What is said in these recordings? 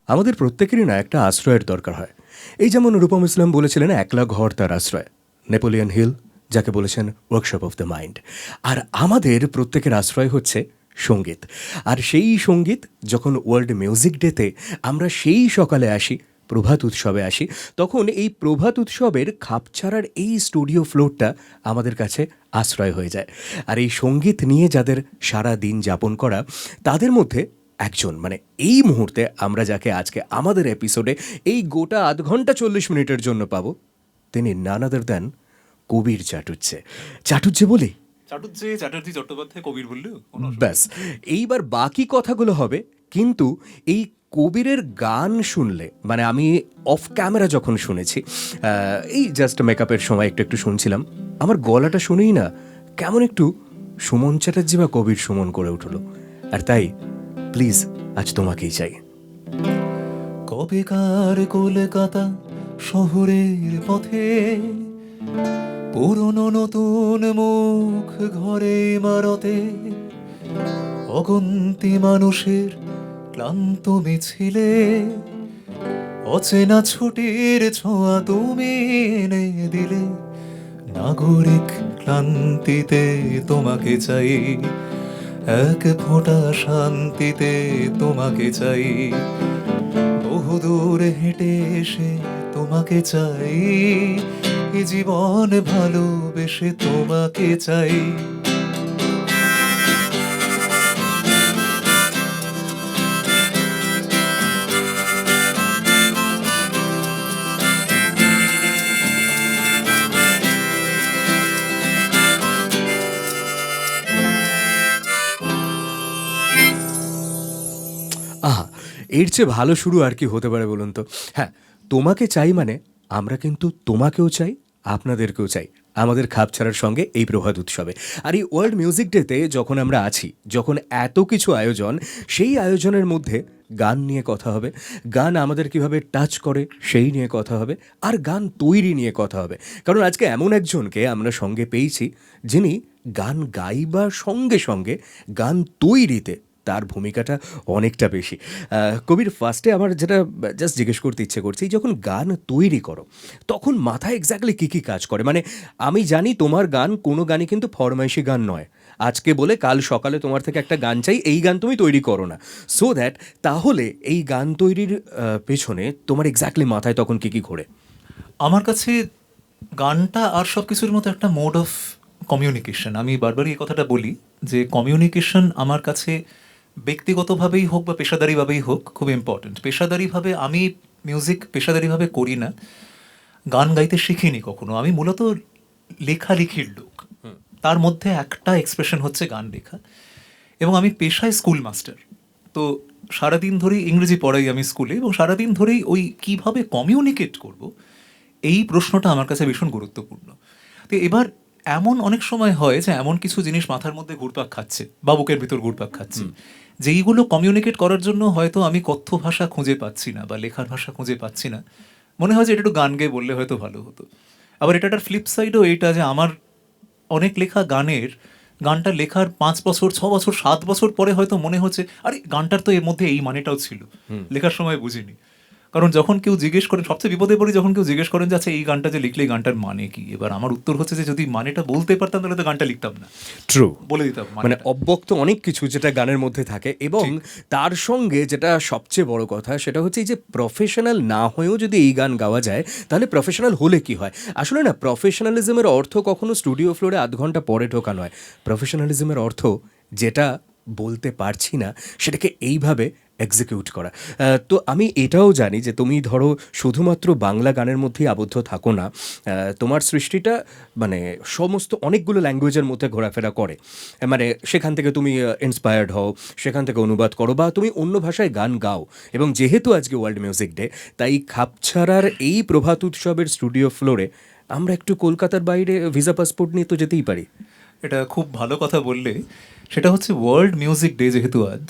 আমাদের প্রত্যেকেরই না একটা আশ্রয়ের দরকার হয়। এই যেমন রূপম ইসলাম বলেছিলেন একলা ঘর তার আশ্রয়, নেপোলিয়ন হিল যাকে বলেছেন ওয়ার্কশপ অফ দ্য মাইন্ড। আর আমাদের প্রত্যেকের আশ্রয় হচ্ছে সঙ্গীত। আর সেই সঙ্গীত যখন ওয়ার্ল্ড মিউজিক ডেতে আমরা সেই সকালে আসি, প্রভাত উৎসবে আসি, তখন এই প্রভাত উৎসবের খাপছাড়ার এই স্টুডিও ফ্লোরটা আমাদের কাছে আশ্রয় হয়ে যায়। আর এই সঙ্গীত নিয়ে যাদের সারা দিন যাপন করা, তাদের মধ্যে একজন, মানে এই মুহূর্তে আমরা যাকে আজকে আমাদের এপিসোডে এই গোটা আধ ঘন্টা 40 মিনিটের জন্য পাবো, তিনি নান আদার দেন কবির চাটুজ্জে। চাটুজ্জে বলি? চ্যাটার্জি চট্টোপাধ্যায় কবির বললেও ব্যাস, এইবার বাকি কথাগুলো হবে। কিন্তু এই কবিরের গান শুনলে, মানে আমি অফ ক্যামেরা যখন শুনেছি, এই জাস্ট মেকআপের সময় একটু একটু শুনছিলাম, আমার গলাটা শুনেই না কেমন একটু সুমন চ্যাটার্জি বা কবির সুমন করে উঠলো। আর তাই প্লিজ আজ তোমাকেই চাই। কবেকার কলকাতা শহরের পথে পুরনো নতুন মুখ ঘরে ইমারতে অগন্তি মানুষের ক্লান্ত মিছিলে অচেনা ছুটির ছোঁয়া তুমি এনে দিলে। নাগরিক ক্লান্তিতে তোমাকে চাই, এক ফোঁটা শান্তিতে তোমাকে চাই, বহুদূর হেঁটে এসে তোমাকে চাই, এ জীবন ভালোবেসে তোমাকে চাই। আহা, এর চেয়ে ভালো শুরু আর কি হতে পারে বলুন তো? হ্যাঁ, তোমাকে চাই মানে আমরা কিন্তু তোমাকেও চাই, আপনাদেরকেও চাই আমাদের খাপ ছাড়ার সঙ্গে এই প্রভাত উৎসবে। আর এই ওয়ার্ল্ড মিউজিক ডেতে যখন আমরা আছি, যখন এত কিছু আয়োজন, সেই আয়োজনের মধ্যে গান নিয়ে কথা হবে, গান আমাদের কিভাবে টাচ করে সেই নিয়ে কথা হবে, আর গান তৈরি নিয়ে কথা হবে। কারণ আজকে এমন একজনকে আমরা সঙ্গে পেয়েছি যিনি গান গাইবার সঙ্গে সঙ্গে গান তৈরিতে তার ভূমিকাটা অনেকটা বেশি। কবির, ফার্স্টে আমার যেটা জাস্ট জিজ্ঞেস করতে ইচ্ছে করছে, এই যখন গান তৈরি করো তখন মাথায় এক্স্যাক্টলি কী কী কাজ করে? মানে আমি জানি তোমার গান কোনো গানই কিন্তু ফরমাইশি গান নয়, আজকে বলে কাল সকালে তোমার থেকে একটা গান চাই, এই গান তুমি তৈরি করো না। সো দ্যাট, তাহলে এই গান তৈরির পেছনে তোমার এক্স্যাক্টলি মাথায় তখন কী কী ঘোরে? আমার কাছে গানটা আর সব কিছুর মতো একটা মোড অফ কমিউনিকেশন। আমি বারবারই এই কথাটা বলি যে কমিউনিকেশন আমার কাছে ব্যক্তিগতভাবেই হোক বা পেশাদারিভাবেই হোক খুব ইম্পর্ট্যান্ট। পেশাদারিভাবে আমি মিউজিক পেশাদারিভাবে করি না, গান গাইতে শিখিনি কখনো। আমি মূলত লেখালেখির লোক, তার মধ্যে একটা এক্সপ্রেশন হচ্ছে গান লেখা। এবং আমি পেশায় স্কুল মাস্টার, তো সারাদিন ধরেই ইংরেজি পড়াই আমি স্কুলে, এবং সারাদিন ধরেই ওই কিভাবে কমিউনিকেট করব এই প্রশ্নটা আমার কাছে ভীষণ গুরুত্বপূর্ণ। তো এবার এমন অনেক সময় হয় যে এমন কিছু জিনিস মাথার মধ্যে ঘুরপাক খাচ্ছে বা বুকের ভিতর ঘুরপাক খাচ্ছে, যেইগুলো কমিউনিকেট করার জন্য হয়তো আমি কথ্য ভাষা খুঁজে পাচ্ছি না বা লেখার ভাষা খুঁজে পাচ্ছি না। মনে হয় যে এটা একটু গান গেয়ে বললে হয়তো ভালো হতো। আবার এটার ফ্লিপ সাইডও এইটা যে আমার অনেক লেখা গানটা লেখার 5 বছর, 6 বছর, 7 বছর পরে হয়তো মনে হচ্ছে আরে গানটার তো এর মধ্যে এই মানেটাও ছিল, লেখার সময় বুঝিনি। কারণ যখন কেউ জিজ্ঞেস করেন, সবচেয়ে বিপদে পড়ি যখন কেউ জিজ্ঞেস করেন যে আচ্ছা এই গানটা যে লিখলে এই গানটার মানে কি, এবার আমার উত্তর হচ্ছে যে যদি মানেটা বলতে পারতাম তাহলে তো গানটা লিখতাম না, ট্রু, বলে দিতাম মানে অব্যক্ত অনেক কিছু যেটা গানের মধ্যে থাকে। এবং তার সঙ্গে যেটা সবচেয়ে বড় কথা সেটা হচ্ছে এই যে প্রফেশনাল না হয়েও যদি এই গান গাওয়া যায়, তাহলে প্রফেশনাল হলে কি হয়? আসলে না, প্রফেশনালিজমের অর্থ কখনো স্টুডিও ফ্লোরে আধ ঘন্টা পরে ঢোকা নয়। প্রফেশনালিজমের অর্থ যেটা বলতে পারছি না সেটাকে এইভাবে এক্সিকিউট করা। তো আমি এটাও জানি যে তুমি ধরো শুধুমাত্র বাংলা গানের মধ্যেই আবদ্ধ থাকো না, তোমার সৃষ্টিটা মানে সমস্ত অনেকগুলো ল্যাঙ্গুয়েজের মধ্যে ঘোরাফেরা করে। মানে সেখান থেকে তুমি ইন্সপায়ার্ড হও, সেখান থেকে অনুবাদ করো, বা তুমি অন্য ভাষায় গান গাও। এবং যেহেতু আজকে ওয়ার্ল্ড মিউজিক ডে, তাই খাপছাড়ার এই প্রভাত উৎসবের স্টুডিও ফ্লোরে আমরা একটু কলকাতার বাইরে ভিসা পাসপোর্ট নিয়ে তো যেতেই পারি। এটা খুব ভালো কথা বললে। সেটা হচ্ছে ওয়ার্ল্ড মিউজিক ডে যেহেতু আজ,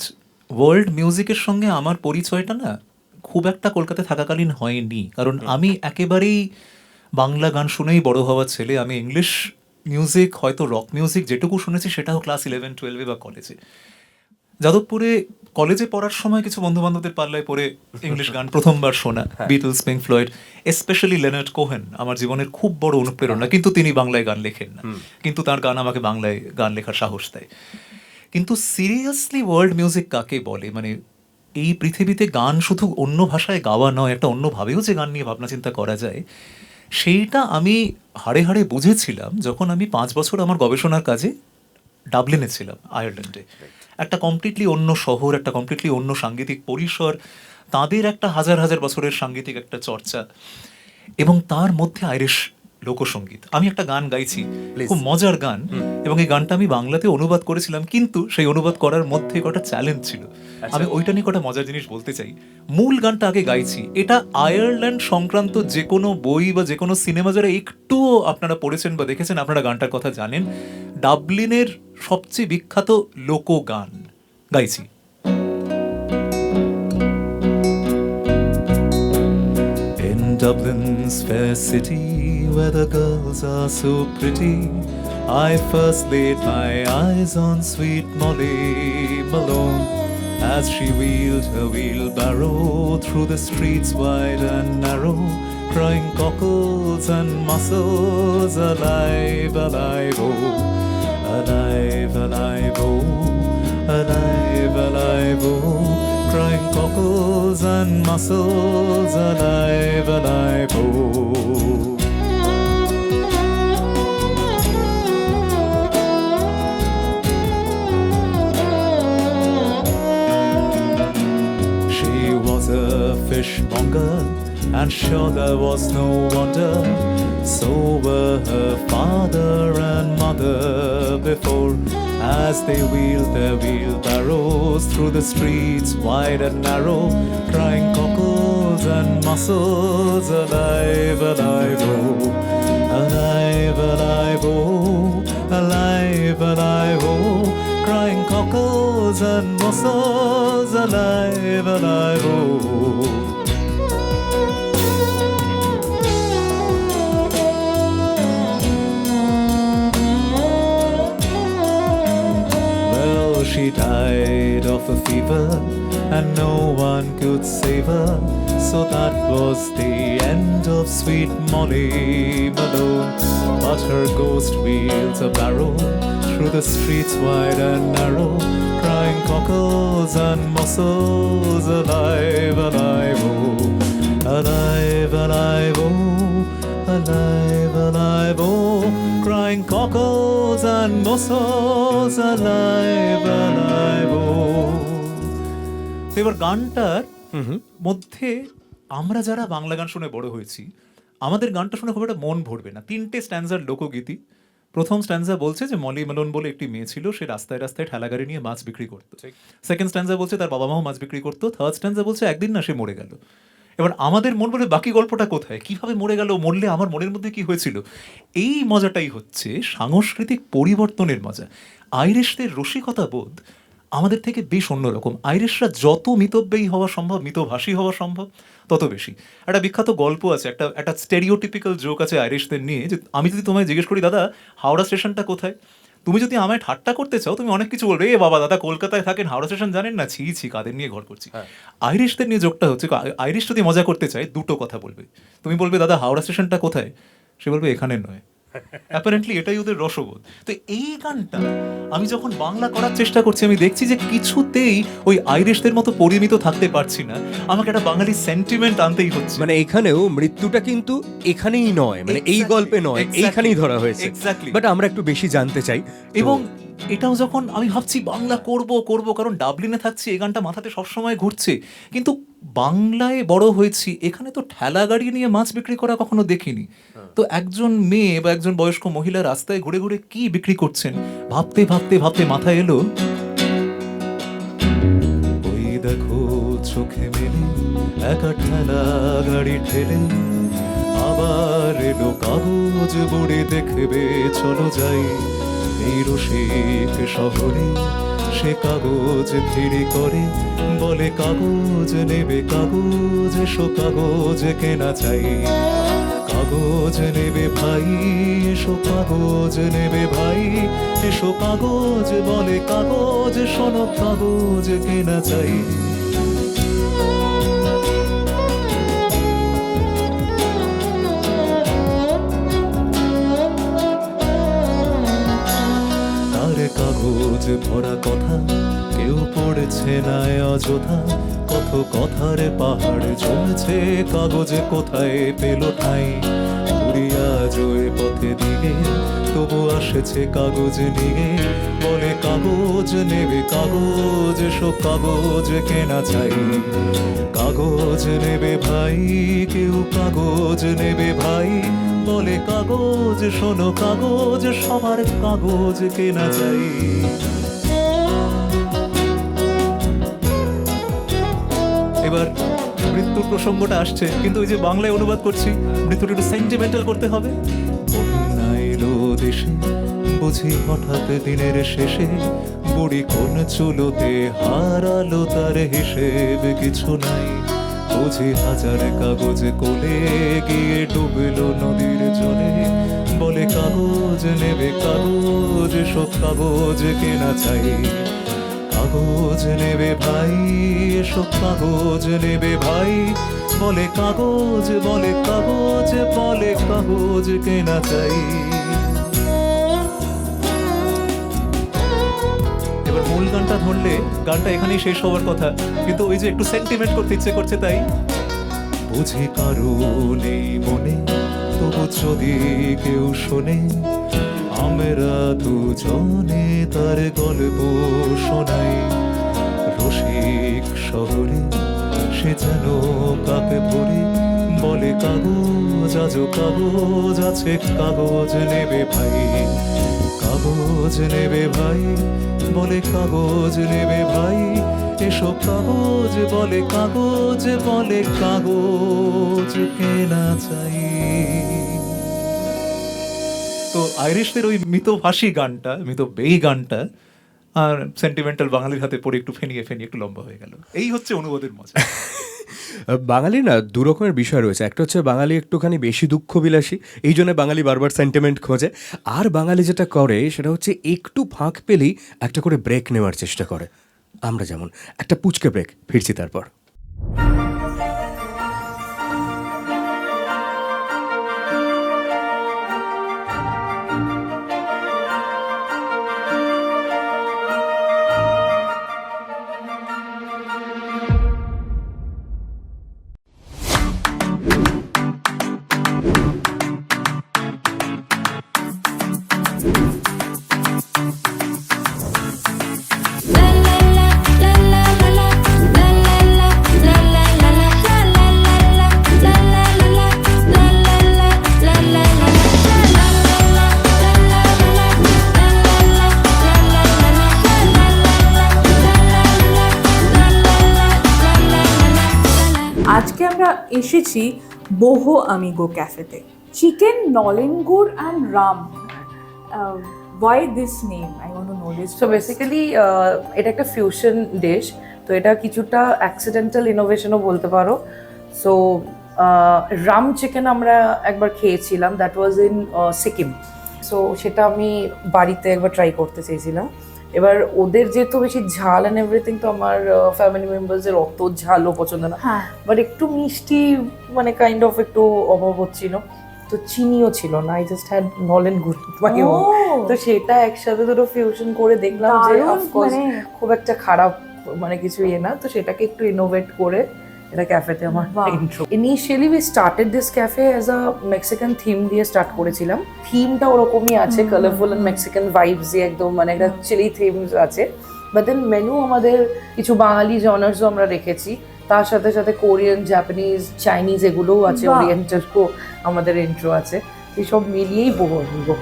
ওয়ার্ল্ড মিউজিকের সঙ্গে আমার পরিচয়টা না খুব একটা কলকাতায় থাকাকালীন হয়নি। কারণ আমি একেবারেই বাংলা গান শুনেই বড় হওয়া ছেলে। আমি ইংলিশ মিউজিক, হয়তো রক মিউজিক যেটুকু শুনেছি সেটাও ক্লাস 11-12 বা কলেজে। যাদবপুরে কলেজে পড়ার সময় কিছু বন্ধু বান্ধবদের পাল্লায় পড়ে ইংলিশ গান প্রথমবার শোনা, Beatles, pink Floyd, specially Lenard Cohen আমার জীবনের খুব বড় অনুপ্রেরণা। কিন্তু তিনি বাংলায় গান লেখেন না, কিন্তু তার গান আমাকে বাংলায় গান লেখার সাহস দেয়। কিন্তু সিরিয়াসলি ওয়ার্ল্ড মিউজিক কাকে বলে, মানে এই পৃথিবীতে গান শুধু অন্য ভাষায় গাওয়া নয়, একটা অন্যভাবেও যে গান নিয়ে ভাবনা চিন্তা করা যায়, সেইটা আমি হাড়ে হাড়ে বুঝেছিলাম যখন আমি 5 বছর আমার গবেষণার কাজে ডাবলিনে ছিলাম, আয়ারল্যান্ডে। একটা কমপ্লিটলি অন্য শহর, একটা কমপ্লিটলি অন্য সাংগীতিক পরিসর, তাদের একটা হাজার হাজার বছরের সাংগীতিক একটা চর্চা, এবং তার মধ্যে আইরিশ লোকসঙ্গীত। আমি একটা গান গাইছি, খুব মজার গান, এবং এই গানটা আমি বাংলাতে অনুবাদ করেছিলাম, কিন্তু সেই অনুবাদ করার মধ্যে কটা চ্যালেঞ্জ ছিল। আমি ওইটা নিয়ে কটা মজার জিনিস বলতে চাই। মূল গানটা আগে গাইছি, এটা আয়ারল্যান্ড সংক্রান্ত যে কোনো বই বা যে কোনো সিনেমা যারা একটুও আপনারা পড়েছেন বা দেখেছেন, আপনারা গানটার কথা জানেন। ডাবলিনের সবচেয়ে বিখ্যাত লোকগান গাইছি। In Dublin's fair city, where the girls are so pretty, I first laid my eyes on sweet Molly Malone, as she wheeled her wheelbarrow through the streets wide and narrow, crying cockles and mussels, alive, alive, oh, alive, alive, oh, alive, alive, oh, crying cockles and mussels, alive, alive, oh. She was a fishmonger, and sure there was no wonder. So were her father and mother before, as they wheeled their wheelbarrows through the streets wide and narrow, crying cockles and mussels, alive, alive, oh, alive, alive, oh, alive, alive, oh, crying cockles and mussels, alive, alive, oh. She died of a fever, and no one could save her. So that was the end of sweet Molly Malone. But her ghost wheels a barrow through the streets wide and narrow, crying cockles and mussels, alive, alive, oh, alive, alive, oh, alive, alive, oh, crying cockles and mussels, alive, alive, oh. তো এবার গানটার মধ্যে আমরা যারা বাংলা গান শুনে বড় হয়েছি, আমাদের গানটা শুনে খুব একটা মন ভরবে না। 3টে স্ট্যান্জার লোকগীতি। প্রথম স্ট্যান্জা বলছে যে মলি মেলন বলে একটি মেয়ে ছিল, সে রাস্তায় রাস্তায় ঠেলাগাড়ি নিয়ে মাছ বিক্রি করতো। সেকেন্ড স্ট্যান্জা বলছে তার বাবা মাও মাছ বিক্রি করতো। থার্ড স্ট্যান্জা বলছে একদিন না সে মরে গেল। এবার আমাদের মন বলে বাকি গল্পটা কোথায়, কিভাবে মরে গেল, মরলে আমার মনের মধ্যে কি হয়েছিল। এই মজাটাই হচ্ছে সাংস্কৃতিক পরিবর্তনের মজা। আইরিশদের রসিকতা বোধ আমাদের থেকে বেশ অন্যরকম। আইরিশরা যত মিতব্যয়ী হওয়া সম্ভব, মিতভাষী হওয়া সম্ভব, তত বেশি। একটা বিখ্যাত গল্প আছে, একটা স্টেরিওটিপিক্যাল জোক আছে আইরিশদের নিয়ে, যে আমি যদি তোমায় জিজ্ঞেস করি দাদা হাওড়া স্টেশনটা কোথায়, তুমি যদি আমায় ঠাট্টা করতে চাও তুমি অনেক কিছু বলবে, এ বাবা দাদা কলকাতায় থাকেন, হাওড়া স্টেশন জানেন না, ছি ছি কাদের নিয়ে ঘর করছি। আইরিশদের নিয়ে জোকটা হচ্ছে, আইরিশ যদি মজা করতে চায় দুটো কথা বলবে। তুমি বলবে দাদা হাওড়া স্টেশনটা কোথায়, সে বলবে এখানে নয়। অ্যাপারেন্টলি এটাই ওদের রসবোধ। তো এই গানটা আমি যখন বাংলা করার চেষ্টা করছি, আমি দেখছি যে কিছুতেই ওই আইরিশদের মতো পরিমিত থাকতে পারছি না, আমাকে একটা বাঙালি সেন্টিমেন্ট আনতেই হচ্ছে। মানে এখানেও মৃত্যুটা কিন্তু এখানেই নয়, মানে এই গল্পে নয়, এইখানেই ধরা হয়েছে। বাট আমরা একটু বেশি জানতে চাই। এবং এটাও যখন আমি ভাবছি বাংলা করব, কারণ ডাবলিনে থাকছি, এই গানটা মাথাতে সবসময় ঘুরছে, কিন্তু বাংলায় বড় হয়েছি, এখানে তো ঠেলা গাড়ি নিয়ে মাছ বিক্রি করা কখনো দেখিনি। তো একজন মেয়ে বা একজন বয়স্ক মহিলা রাস্তায় ঘুরে ঘুরে কি বিক্রি করছেন ভাবতে ভাবতে ভাবতে মাথায় এলো, ওই দেখো চোখে মেলে একা ঠেলা গাড়ি ঠেলে, আবার এলো কাগজ বুড়ি দেখবে চলো যাই, এই রসিক শহরে সে কাগজ ফিরি করে, বলে কাগজ নেবে কাগজ, এসো কাগজ কেনা চাই, কাগজ নেবে ভাই, এসো কাগজ নেবে ভাই, এসো কাগজ বলে কাগজ, শোনো কাগজ কেনা চাই। তার কাগজ ভরা কথা কেউ পড়েছে না অযথা, কত কথার পাহাড় জমেছে কাগজে কোথায় পেল ঠাই। উড়িয়া জয় পথে দিকে তবু আসেছে কাগজ নিয়ে, বলে কাগজ নেবে কাগজ, এসো কাগজ কেনা চাই। কাগজ নেবে ভাই, কেউ কাগজ নেবে ভাই, বলে কাগজ, শোনো কাগজ, সবার কাগজ কেনা চাই। এবার মৃত্যুর প্রসঙ্গটা আসছে, কিন্তু ওই যে বাংলায় অনুবাদ করছি, মৃত্যুটা একটু সেন্টিমেন্টাল করতে হবে। বন্যা এলো দেশে বুঝি হঠাৎ দিনের শেষে, বুড়ি কোন চুলোতে হারালো তার হিসেব কিছু নাই। বুঝি হাজার কাগজ কোলে গিয়ে ডুবলো নদীর জলে, বলে কাগজ নেবে কাগজ, সব কাগজ কেনা চাই। কাগজ নেবে ভাই, এসব কাগজ নেবে ভাই, বলে কাগজ, বলে কাগজ, বলে কাগজ কেনা চাই। এবার মূল গানটা ধরলে গানটা এখানেই শেষ হওয়ার কথা, কিন্তু ওই যে একটু সেন্টিমেন্ট করতে ইচ্ছে করছে তাই। বুঝি কারো নেই মনে, তবু যদি কেউ শোনে, আমরা দুজনে তার গল্প শোনাই। রসিক শহরে সে যেন কাকে ভরে, বলে কাগজ আজও কাগজ আছে, কাগজ নেবে ভাই। কাগজ নেবে ভাই, বলে কাগজ নেবে ভাই, এসব কাগজ বলে কাগজ, বলে কাগজ কেনা চাই। তো আইরিশদের ওই মিতভাষী গানটা, মিতব্যয়ী গানটা আর সেন্টিমেন্টাল বাঙালির হাতে পড়ে একটু ফেনিয়ে একটু লম্বা হয়ে গেল। এই হচ্ছে অনুবাদের মজা। বাঙালি না দু রকমের বিষয় রয়েছে, একটা হচ্ছে বাঙালি একটুখানি বেশি দুঃখ বিলাসী, এই জন্য বাঙালি বারবার সেন্টিমেন্ট খোঁজে। আর বাঙালি যেটা করে সেটা হচ্ছে একটু ফাঁক পেলেই একটা করে ব্রেক নেওয়ার চেষ্টা করে। আমরা যেমন একটা পুচকে ব্রেক, ফিরছি তারপর। আজকে আমরা এসেছি বোহো আমিগো ক্যাফেতে। চিকেন নলেনগুড় and rum, why this name? I want to know this. So basically এটা একটা ফিউশন ডিশ, তো এটা কিছুটা অ্যাক্সিডেন্টাল ইনোভেশনও বলতে পারো। সো রাম চিকেন আমরা একবার খেয়েছিলাম, that was in Sikkim. So সেটা আমি বাড়িতে একবার ট্রাই করতে চেয়েছিলাম। এবার ওদের যেহেতু বেশি ঝাল অ্যান্ড এভরিথিং, তো আমার ফ্যামিলি মেম্বার্সের অত ঝালও পছন্দ না, হ্যাঁ, বাট একটু মিষ্টি মানে কাইন্ড অফ একটু অভাব হচ্ছিল, তো চিনিও ছিল না। আই জাস্ট হ্যাড নলেন গুড মাই ওন, তো সেটা একসাথে দুটো ফিউশন করে দেখলাম যে দারুণ, অফকোর্স মানে খুব একটা খারাপ মানে কিছু ইয়ে না, তো সেটাকে একটু ইনোভেট করে এটা ক্যাফেতে আমার বাহ। Intro. Initially we started this cafe as a Mexican theme দিয়ে স্টার্ট করেছিলাম। থিমটা ওরকমই আছে, কালারফুল অ্যান্ড মেক্সিকান ভাইবস দিয়ে একদম, মানে একটা চিলি থিমস আছে। বাট দেন মেনু আমাদের কিছু বাঙালি জনার্সও আমরা রেখেছি, তার সাথে সাথে কোরিয়ান, জাপানিজ, চাইনিজ এগুলোও আছে, বাহ। ওরিয়েন্টালও আমাদের ইন্ট্রো আছে। এই সব মিলিয়েই বহু আমিগো।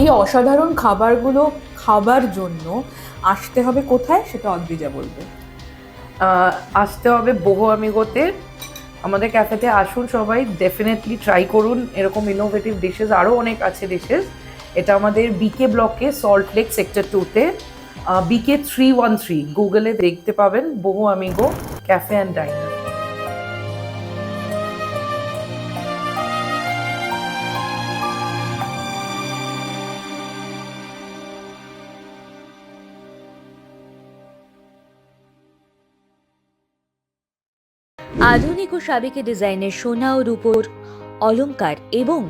এই অসাধারণ খাবারগুলো খাবার জন্য আসতে হবে কোথায়, সেটা অদ্রিজা বলবে। আসতে হবে বহু আমিগোতে, আমাদের ক্যাফেতে আসুন সবাই, ডেফিনেটলি ট্রাই করুন এরকম ইনোভেটিভ ডিশেস, আরও অনেক আছে ডিশেস। এটা আমাদের বিকে ব্লকে, সল্ট লেক সেক্টর 2-তে, বিকে 313, গুগলে দেখতে পাবেন বহু আমিগো ক্যাফে অ্যান্ড ডাইনার। আধুনিক ও সাবেকি ডিজাইনের সোনা ও রূপোর অলংকার এবং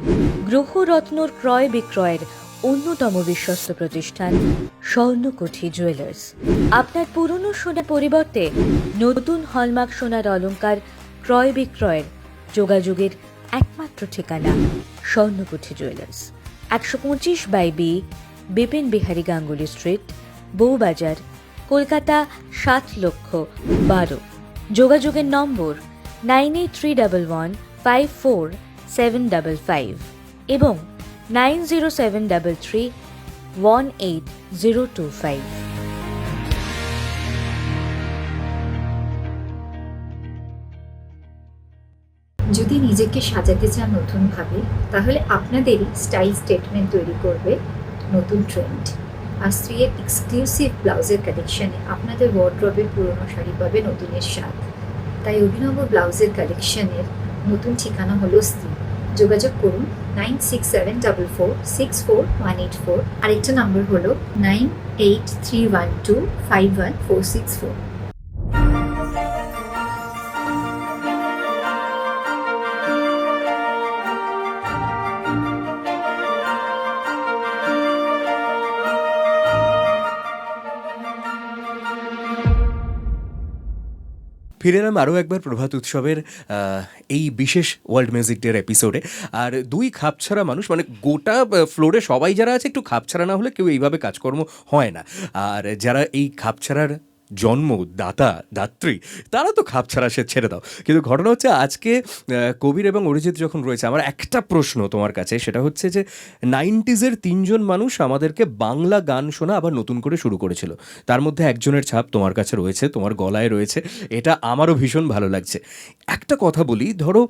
গ্রহরত্নর ক্রয় বিক্রয়ের অন্যতম বিশ্বস্ত প্রতিষ্ঠান স্বর্ণকুঠি জুয়েলার্স। আপনার পুরনো সোনার পরিবর্তে নতুন হলমার্ক সোনার অলংকার ক্রয় বিক্রয়ের যোগাযোগের একমাত্র ঠিকানা Swarnakuthi jewellers, 125/B Bipin Bihari Ganguly street, Bowbazar, Kolkata 7,12,000। যোগাযোগের নম্বর 9831154755 এবং 9073318025। যদি নিজেকে সাজাতে চান নতুনভাবে, তাহলে আপনাদেরই স্টাইল স্টেটমেন্ট তৈরি করবে নতুন ট্রেন্ড। আর স্ত্রীর এক্সক্লুসিভ ব্লাউজের কালেকশানে আপনাদের ওয়ার্ড্রবের পুরনো শাড়ি পাবে নতুনের স্বাদ। তাই অভিনব ব্লাউজের কালেকশানের নতুন ঠিকানা হলো স্ত্রী। যোগাযোগ করুন 9674464184, আরেকটা নম্বর হলো 9831251464। ফিরে এলাম আরও একবার প্রভাত উৎসবের এই বিশেষ ওয়ার্ল্ড মিউজিক ডের এপিসোডে। আর দুই খাপছাড়া মানুষ, মানে গোটা ফ্লোরে সবাই যারা আছে একটু খাপছাড়া না হলে কেউ এইভাবে কাজকর্ম হয় না। আর যারা এই খাপছাড়ার জন্ম দাত্রী, তারা তো খাপছাড়া সে ছেড়ে দাও। কিন্তু ঘটনা হচ্ছে আজকে কবির এবং অরিজিৎ যখন রয়েছে, আমার একটা প্রশ্ন তোমার কাছে, সেটা হচ্ছে যে 90s তিনজন মানুষ আমাদেরকে বাংলা গান শোনা আবার নতুন করে শুরু করেছিল, তার মধ্যে একজনের ছাপ তোমার কাছে রয়েছে, তোমার গলায় রয়েছে, এটা আমারও ভীষণ ভালো লাগছে। একটা কথা বলি, ধরো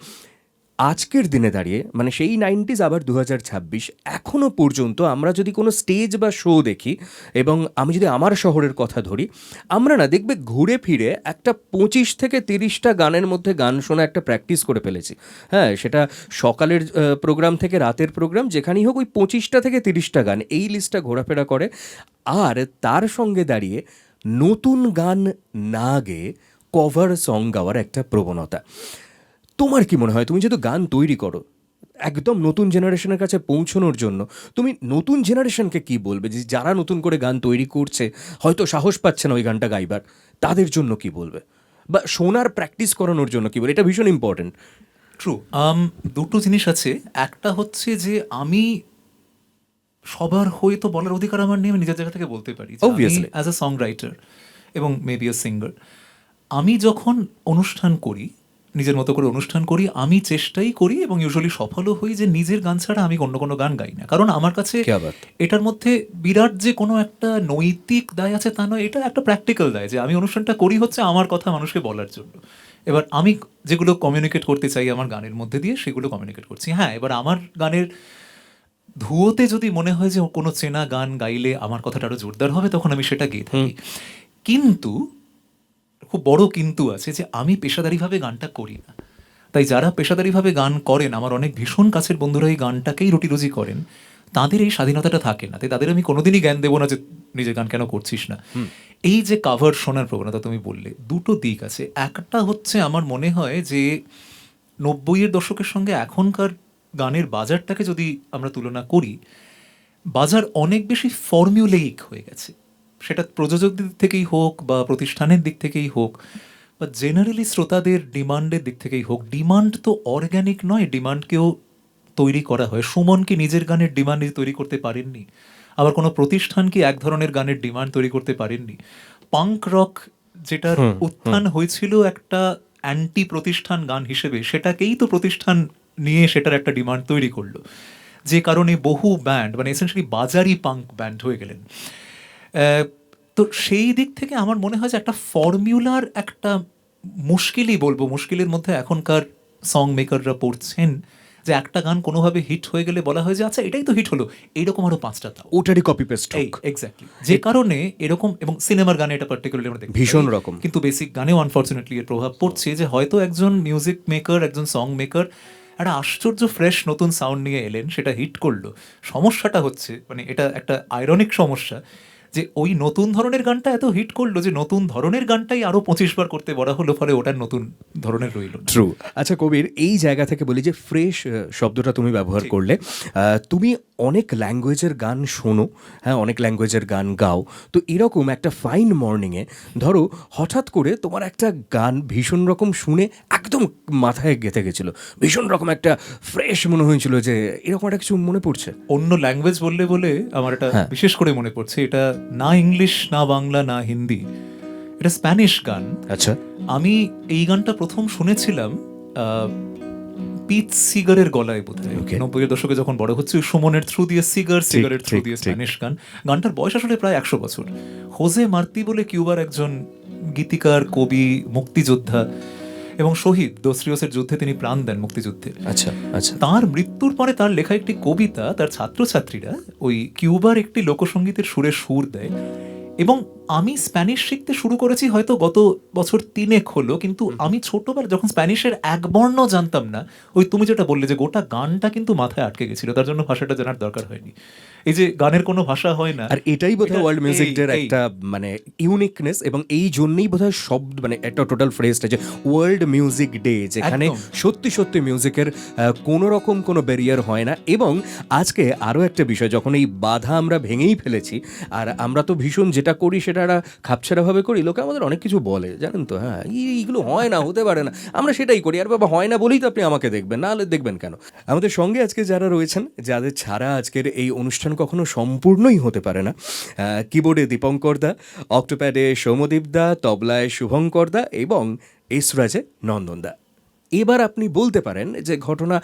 আজকের দিনে দাঁড়িয়ে, মানে সেই 90s আবার 2026, এখনও পর্যন্ত আমরা যদি কোনো স্টেজ বা শো দেখি, এবং আমি যদি আমার শহরের কথা ধরি, আমরা না দেখবে ঘুরে ফিরে একটা 25 থেকে 30টা গানের মধ্যে গান শোনা একটা প্র্যাকটিস করে ফেলেছি। হ্যাঁ, সেটা সকালের প্রোগ্রাম থেকে রাতের প্রোগ্রাম, যেখানেই হোক ওই 25টা থেকে 30টা গান, এই লিস্টটা ঘোরাফেরা করে। আর তার সঙ্গে দাঁড়িয়ে নতুন গান না গেয়ে কভার সং গাওয়ার একটা প্রবণতা। তোমার কি মনে হয়, তুমি যেহেতু গান তৈরি করো একদম নতুন জেনারেশনের কাছে পৌঁছানোর জন্য, তুমি নতুন জেনারেশনকে কি বলবে, যে যারা নতুন করে গান তৈরি করছে, হয়তো সাহস পাচ্ছে না ওই গানটা গাইবার, তাদের জন্য কি বলবে, বা শোনার প্র্যাকটিস করানোর জন্য কি বলবে? এটা ভীষণ ইম্পর্টেন্ট। ট্রু। দুটো জিনিস আছে। একটা হচ্ছে যে আমি সবার হয়ে তো বলার অধিকার আমার নেই, আমি নিজের জায়গা থেকে বলতে পারি Obviously. As a song writer এবং মেবি আ সিঙ্গার, আমি যখন অনুষ্ঠান করি, নিজের মতো করে অনুষ্ঠান করি, আমি চেষ্টাই করি এবং ইউজুয়ালি সফলও হই যে নিজের গান ছাড়া আমি অন্য কোনো গান গাই না। কারণ আমার কাছে क्या बात। এটার মধ্যে বিরাট যে কোনো একটা নৈতিক দায় আছে তা নয়, এটা একটা প্র্যাকটিক্যাল দায় যে আমি অনুষ্ঠানটা করি হচ্ছে আমার কথা মানুষকে বলার জন্য। এবার আমি যেগুলো কমিউনিকেট করতে চাই আমার গানের মধ্যে দিয়ে, সেগুলো কমিউনিকেট করছি। হ্যাঁ, এবার আমার গানের ধুয়োতে যদি মনে হয় যে কোনো চেনা গান গাইলে আমার কথাটা আরো জোরদার হবে, তখন আমি সেটা গেয়ে থাকি। কিন্তু খুব বড় কিন্তু আছে যে আমি পেশাদারিভাবে গানটা করি না। তাই যারা পেশাদারিভাবে গান করেন, আমার অনেক ভীষণ কাছের বন্ধুরা এই গানটাকেই রুটি করেন, তাদের এই স্বাধীনতাটা থাকে না। তাই তাদের আমি কোনোদিনই জ্ঞান দেবো না যে নিজের গান কেন করছিস না। এই যে কাভার শোনার প্রবণতা তুমি বললে, দুটো দিক আছে। একটা হচ্ছে আমার মনে হয় যে 90-এর দশকের সঙ্গে এখনকার গানের বাজারটাকে যদি আমরা তুলনা করি, বাজার অনেক বেশি ফর্মুলেইক হয়ে গেছে। সেটা প্রযোজক দিক থেকেই হোক বা প্রতিষ্ঠানের দিক থেকেই হোক বা জেনারেলি শ্রোতাদের ডিমান্ডের দিক থেকেই হোক, ডিমান্ড তো অর্গ্যানিক নয়, ডিমান্ডকেও তৈরি করা হয়। সুমন কি নিজের গানের ডিমান্ড তৈরি করতে পারেননি? আবার কোনো প্রতিষ্ঠান কি এক ধরনের গানের ডিমান্ড তৈরি করতে পারেননি? পাঙ্ক রক যেটার উত্থান হয়েছিল একটা অ্যান্টি প্রতিষ্ঠান গান হিসেবে, সেটাকেই তো প্রতিষ্ঠান নিয়ে সেটার একটা ডিমান্ড তৈরি করলো। যে কারণে বহু ব্যান্ড মানে এসেন্সিয়ালি বাজারি পাঙ্ক ব্যান্ড হয়ে গেলেন। তো সেই দিক থেকে আমার মনে হয় যে একটা ফর্মুলার একটা মুশকিলই বলবো, মুশকিলের মধ্যে এখনকার সং মেকাররা পড়ছেন, যে একটা গান কোনোভাবে হিট হয়ে গেলে বলা হয় যে আচ্ছা এটাই তো হিট হলো, এইরকম আরো 5টা দাও, ওটারই কপি পেস্ট হোক। এক্স্যাক্টলি। যে কারণে এরকম, এবং সিনেমার গানে এটা পার্টিকুলারলি আমরা দেখি ভীষণ রকম। কিন্তু বেসিক গানেও আনফর্চুনেটলি এর প্রভাব পড়ছে, যে হয়তো একজন মিউজিক মেকার, একজন সং মেকার একটা আশ্চর্য ফ্রেশ নতুন সাউন্ড নিয়ে এলেন, সেটা হিট করলো। সমস্যাটা হচ্ছে, মানে এটা একটা আইরনিক সমস্যা, যে ওই নতুন ধরনের গানটা এত হিট করলো যে নতুন ধরনের গানটাই আরো 25 বার করতে বলা হলো, ফলে ওটার নতুন ধরনের রইল না। ট্রু। আচ্ছা কবির, এই জায়গা থেকে বলি যে ফ্রেশ শব্দটা তুমি ব্যবহার করলে, তুমি অনেক ল্যাঙ্গুয়েজের গান শোনো, হ্যাঁ, অনেক ল্যাঙ্গুয়েজের গান গাও। তো এরকম একটা ফাইন মর্নিংয়ে ধরো হঠাৎ করে তোমার একটা গান ভীষণ রকম শুনে একদম মাথায় গেঁথে গেছিলো, ভীষণ রকম একটা ফ্রেশ মনে হয়েছিল, যে এরকম একটা কিছু মনে পড়ছে? অন্য ল্যাঙ্গুয়েজ বললে বলে আমার এটা বিশেষ করে মনে পড়ছে, এটা না ইংলিশ, না বাংলা, না হিন্দি, এটা স্প্যানিশ গান। আচ্ছা। আমি এই গানটা প্রথম শুনেছিলাম পিট সিগারের গলায় বোধহয়, 90-এর দশকে যখন বড় হচ্ছে, সুমনের থ্রু দিয়ে সিগারের থ্রু দিয়ে স্প্যানিশ গান। গানটার বয়স আসলে প্রায় 100 বছর। হোজে মার্তি বলে কিউবার একজন গীতিকার, কবি, মুক্তিযোদ্ধা এবং শহীদ, দোস্রিওসের যুদ্ধে তিনি প্রাণ দেন মুক্তিযুদ্ধে। আচ্ছা আচ্ছা। তার মৃত্যুর পরে তার লেখা একটি কবিতা তার ছাত্রছাত্রীরা ওই কিউবার একটি লোকসঙ্গীতের সুরে সুর দেয়, এবং আমি স্প্যানিশ শিখতে শুরু করেছি হয়তো গত বছর 3 হলো, কিন্তু আমি ছোটবেলা যখন স্প্যানিশের এক বর্ণ জানতাম না, ওই তুমি যেটা বললে যে গোটা গানটা কিন্তু মাথায় আটকে গেছিল, তার জন্য ভাষাটা জানার দরকার হয়নি। এই যে গানের কোনো ভাষা হয় না, আর এটাই বোধহয় ওয়ার্ল্ড মিউজিকের একটা মানে ইউনিকনেস, এবং এই জন্যই বোধহয় শব্দ মানে একটা টোটাল ফ্রেজটা যে ওয়ার্ল্ড মিউজিক ডে, যেখানে সত্যি সত্যি মিউজিকের কোনো রকম কোনো ব্যারিয়ার হয় না। এবং আজকে আরও একটা বিষয়, যখন এই বাধা আমরা ভেঙেই ফেলেছি, আর আমরা তো ভীষণ যেটা করি সেটা একটা খাপছাড়াভাবে করি, লোকে আমাদের অনেক কিছু বলে, জানেন তো, হ্যাঁ এইগুলো হয় না, হতে পারে না, আমরা সেটাই করি। আর বাবা হয় না বলেই তো আপনি আমাকে দেখবেন, না হলে দেখবেন কেন? আমাদের সঙ্গে আজকে যারা রয়েছেন, যাদের ছাড়া আজকের এই অনুষ্ঠান কখনো সম্পূর্ণই হতে পারে না, কিবোর্ডে দীপঙ্কর দা, অক্টোপ্যাডে সৌমদীপ দা, তবলায় শুভঙ্কর দা এবং এসরাজে নন্দন দা। এবার আপনি বলতে পারেন যে ঘটনা,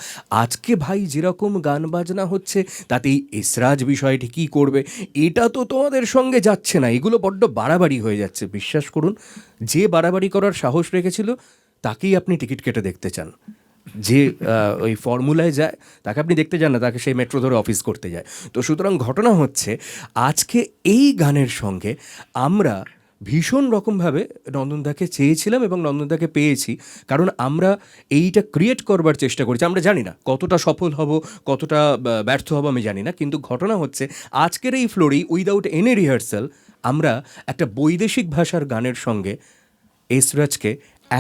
আজকে ভাই যেরকম গান বাজনা হচ্ছে তাতেই এসরাজ বিষয়টি কী করবে, এটা তো তোমাদের সঙ্গে যাচ্ছে না, এগুলো বড্ড বাড়াবাড়ি হয়ে যাচ্ছে। বিশ্বাস করুন, যে বাড়াবাড়ি করার সাহস রেখেছিল তাকেই আপনি টিকিট কেটে দেখতে চান। যে ওই ফর্মুলায় যায় তাকে আপনি দেখতে যান না, তাকে সেই মেট্রো ধরে অফিস করতে যায়। তো সুতরাং ঘটনা হচ্ছে, আজকে এই গানের সঙ্গে আমরা ভীষণ রকমভাবে নন্দনদাকে চেয়েছিলাম এবং নন্দনদাকে পেয়েছি, কারণ আমরা এইটা ক্রিয়েট করবার চেষ্টা করেছি। আমরা জানি না কতটা সফল হব, কতটা ব্যর্থ হব, আমি জানি না, কিন্তু ঘটনা হচ্ছে আজকের এই ফ্লোরেই উইদাউট এনি রিহার্সাল আমরা একটা বৈদেশিক ভাষার গানের সঙ্গে এসরাজকে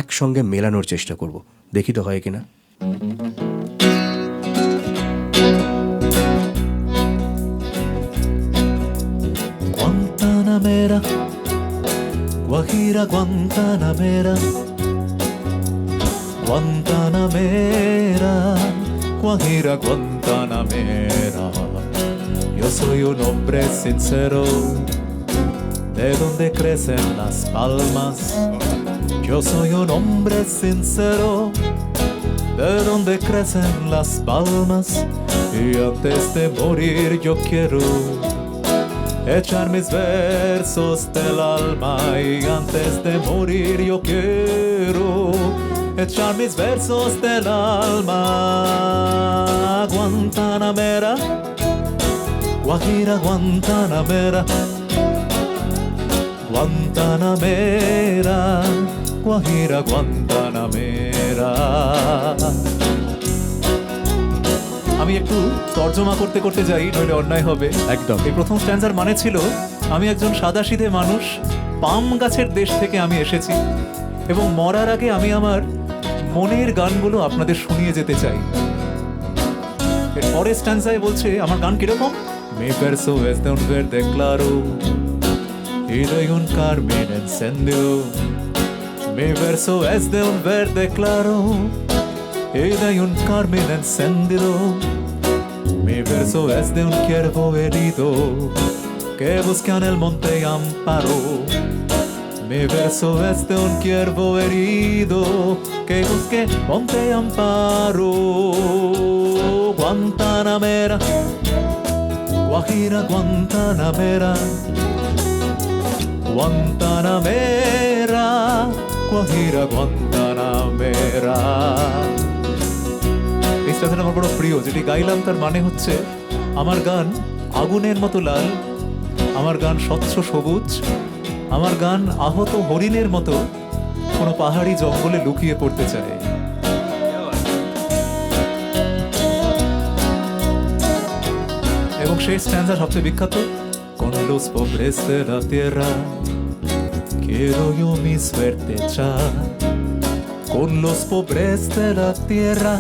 একসঙ্গে মেলানোর চেষ্টা করব। দেখি তো হয় কিনা। Guantanamera, Guajira Guantanamera, Guantanamera, Guajira Guantanamera. Yo soy un hombre sincero, de donde crecen las palmas. Yo soy un hombre sincero, de donde crecen las palmas. Y antes de morir yo quiero echar mis versos del alma. Y antes de morir yo quiero echar mis versos del alma. Guantanamera, Guajira Guantanamera, Guantanamera, Guajira Guantanamera. আমি একটু তর্জমা করতে করতে যাই, নইলে অন্যায় হবে। একদম। এই প্রথম স্ট্যান্জার মানে ছিল, আমি একজন সাদাসিধে মানুষ, পাম গাছের দেশ থেকে আমি এসেছি, এবং মরার আগে আমি আমার মনের গানগুলো আপনাদের শুনিয়ে যেতে চাই। এর পরের স্ট্যান্জায় বলছে আমার গান কিরকম: Mi verso es de un verde claro y de un carmín encendido. Mi verso es de un verde claro y de un carmín encendido. Mi verso es de un ciervo herido que busca en el monte amparo. Mi verso es de un ciervo herido que busque monte amparo. Guantanamera, Guajira Guantanamera, Guantanamera, Guajira Guantanamera। এই স্ট্যান্সটা আমার বড় প্রিয়, যেটি গাইলাম তার মানে হচ্ছে আমার গান আগুনের মতো লাল, আমার গান স্বচ্ছ সবুজ, আমার গান আহত হরিণের মতো কোনো পাহাড়ি জঙ্গলে লুকিয়ে পড়তে চায়। এবং সেই স্ট্যান্সা সবচেয়ে বিখ্যাত, Con los pobres de la tierra quiero yo mi suerte echar, con los pobres de la tierra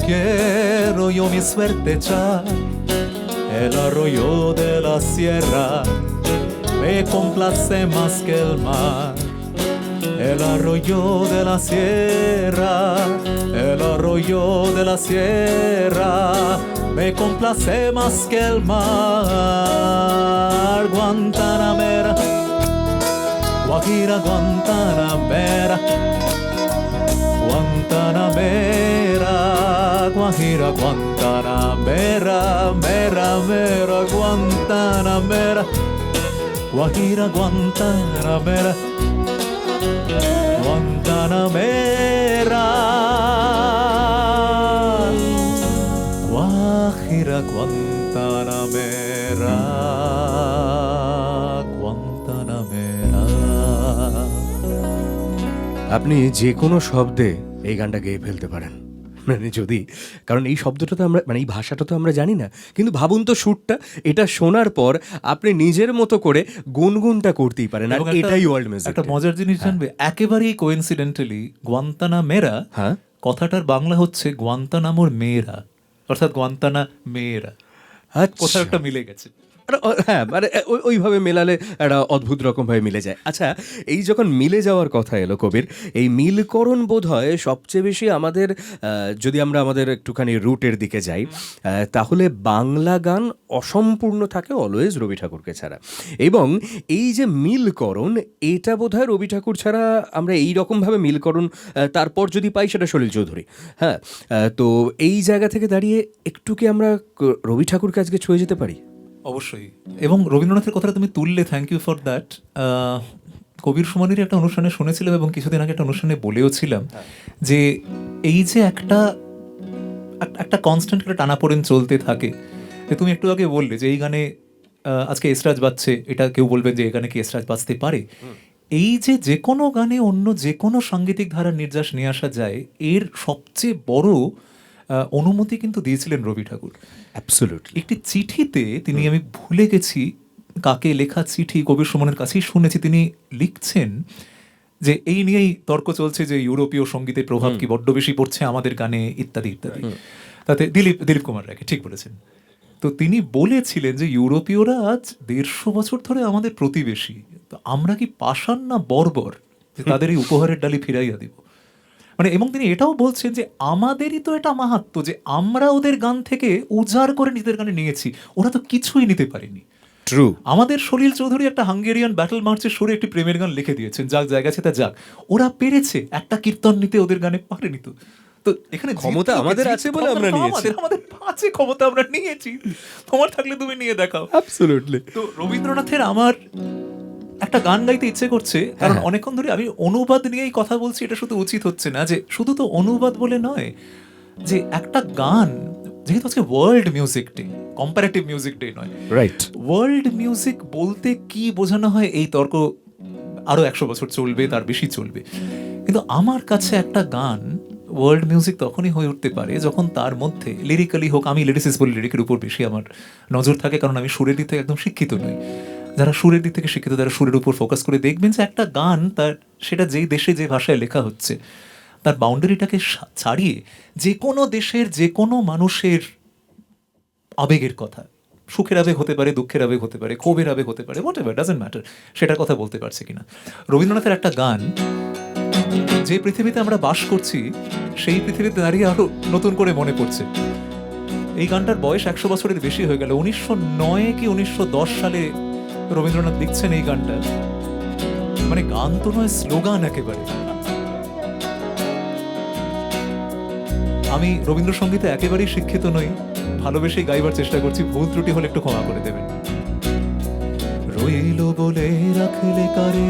quiero yo mi suerte echar, el arroyo de la sierra me complace más que el mar, el arroyo de la sierra, el arroyo de la sierra me complace más que el mar. Guantanamera, Guajira Guantanamera, Guantanamera, Guajira Guantanamera, mera, mera, Guantanamera, Guajira Guantanamera, Guantanamera, Guajira Guantanamera, Guantanamera। আপনি যে কোনো শব্দে এই গানটা গেয়ে ফেলতে পারেন, মানে যদি, কারণ এই শব্দটা তো আমরা, মানে এই ভাষাটা তো আমরা জানি না, কিন্তু ভাবুন তো সুরটা, এটা শোনার পর আপনি নিজের মতো করে গুনগুনটা করতেই পারেন, আর এবং একটা- এটাই ওয়ার্ল্ড মিউজিক। একটা মজার জিনিস জানবে, একেবারেই কোইন্সিডেন্টালি গুয়ান্তানামেরা হ্যাঁ, কথাটার বাংলা হচ্ছে গুয়ান্তানামোর মেয়েরা, অর্থাৎ গুয়ান্তানা মেয়েরা। কোথাও একটা মিলে গেছে। হ্যাঁ, মানে ওইভাবে মেলালে একটা অদ্ভুত রকমভাবে মিলে যায়। আচ্ছা, এই যখন মিলে যাওয়ার কথা এলো কবির, এই মিলকরণ বোধ হয় সবচেয়ে বেশি আমাদের, যদি আমরা আমাদের একটুখানি রুটের দিকে যাই, তাহলে বাংলা গান অসম্পূর্ণ থাকে অলওয়েজ রবি ঠাকুরকে ছাড়া। এবং এই যে মিলকরণ, এটা বোধ হয় রবি ঠাকুর ছাড়া আমরা এই রকমভাবে মিলকরণ তারপর যদি পাই সেটা সলিল চৌধুরী। হ্যাঁ, তো এই জায়গা থেকে দাঁড়িয়ে একটু কি আমরা রবি ঠাকুরকে আজকে ছুঁয়ে যেতে পারি? অবশ্যই। এবং রবীন্দ্রনাথের কথাটা তুমি তুললে, থ্যাংক ইউ ফর দ্যাট। কবির সুমনের একটা অনুষ্ঠানে শুনেছিলাম এবং কিছুদিন আগে একটা অনুষ্ঠানে বলেও ছিলাম যে এই যে একটা একটা কনস্ট্যান্ট একটা টানাপোড়েন চলতে থাকে। যে তুমি একটু আগে বললে যে এই গানে আজকে এসরাজ বাজছে, এটা কেউ বলবেন যে এই গানে কি এসরাজ বাজতে পারে। এই যে যে কোনো গানে অন্য যে কোনো সাংগীতিক ধারার নির্যাস নিয়ে আসা যায়, এর সবচেয়ে বড় অনুমতি কিন্তু দিয়েছিলেন রবি ঠাকুর। অ্যাবসলিউটলি। একটি চিঠিতে তিনি, আমি ভুলে গেছি কাকে লেখা চিঠি, কবির সুমনের কাছেই শুনেছি, তিনি লিখছেন যে এই নিয়েই তর্ক চলছে যে ইউরোপীয় সঙ্গীতের প্রভাব কি বড্ড বেশি পড়ছে আমাদের গানে, ইত্যাদি ইত্যাদি। তাতে দিলীপ কুমার রায় ঠিক বলেছেন। তো তিনি বলেছিলেন যে ইউরোপীয়রা আজ 150 বছর ধরে আমাদের প্রতিবেশী, তো আমরা কি পাষাণ না বর্বর যে তাদের এই উপহারের ডালি ফিরাইয়া দিব। মানে, এবং তিনি এটাও বলছেন যে আমাদেরই তো এটা মাহাত্ম্য যে আমরা ওদের গান থেকে উজাড় করে নিজেদের গানে নিয়েছি, ওরা তো কিছুই নিতে পারেনি। ট্রু। আমাদের সলিল চৌধুরী একটা হাঙ্গেরিয়ান ব্যাটল মার্চের সুরে একটি প্রেমের গান লিখে দিয়েছেন, যাক জায়গা আছে তা যাক, ওরা পেরেছে, একটা কীর্তন নিতে ওদের গানে পারেনি। তো তো এখানে ক্ষমতা আমাদের আছে বলে আমরা নিয়েছি। আমাদের আছে ক্ষমতা, আমরা নিয়েছি, তোমার থাকলে তুমি নিয়ে দেখাও। অ্যাবসলিউটলি। তো রবীন্দ্রনাথের আমার একটা গান গাইতে ইচ্ছে করছে, কারণ অনেকক্ষণ ধরে আমি অনুবাদ নিয়েই কথা বলছি, এটা শুধু উচিত হচ্ছে না যে শুধু তো অনুবাদ বলে নয়, যে একটা গান, যেহেতু আজকে world music day, comparative music day নয়, রাইট, ওয়ার্ল্ড মিউজিক বলতে কি বোঝানো হয় এই তর্ক আরো 100 বছর চলবে, তার বেশি চলবে। কিন্তু আমার কাছে একটা গান ওয়ার্ল্ড মিউজিক তখনই হয়ে উঠতে পারে যখন তার মধ্যে লিরিক্যালি হোক, আমি লিরিসিস বলি, লিরিকের উপর বেশি আমার নজর থাকে, কারণ আমি সুরের দিক থেকে একদম শিক্ষিত নই। যারা সুরের দিক থেকে শিক্ষিত, যারা সুরের উপর ফোকাস করে, দেখবেন যে একটা গান তার, সেটা যেই দেশে যে ভাষায় লেখা হচ্ছে, তার বাউন্ডারিটাকে ছাড়িয়ে যে কোনো দেশের যে কোনো মানুষের আবেগের কথা, সুখের আবেগ হতে পারে, দুঃখের আবেগ হতে পারে, ক্ষোভের আবেগ হতে পারে, হোয়াট এভার, ডাজন্ট ম্যাটার, সেটার কথা বলতে পারছে কিনা। রবীন্দ্রনাথের একটা গান, যে পৃথিবীতে আমরা বাস করছি সেই পৃথিবীতে দাঁড়িয়ে আরো নতুন করে মনে পড়ছে। এই গানটার বয়স 100 বছরের বেশি হয়ে গেল। 1909 কি 1910 সালে রবীন্দ্রনাথ লিখছেন এই গানটা। মানে গান তো নয়, স্লোগান একেবারে। আমি রবীন্দ্রসঙ্গীতে একেবারেই শিক্ষিত নই, ভালোবেসেই গাইবার চেষ্টা করছি, ভুল ত্রুটি হলে একটু ক্ষমা করে দেবেন। রইল বলে রাখলে কারে,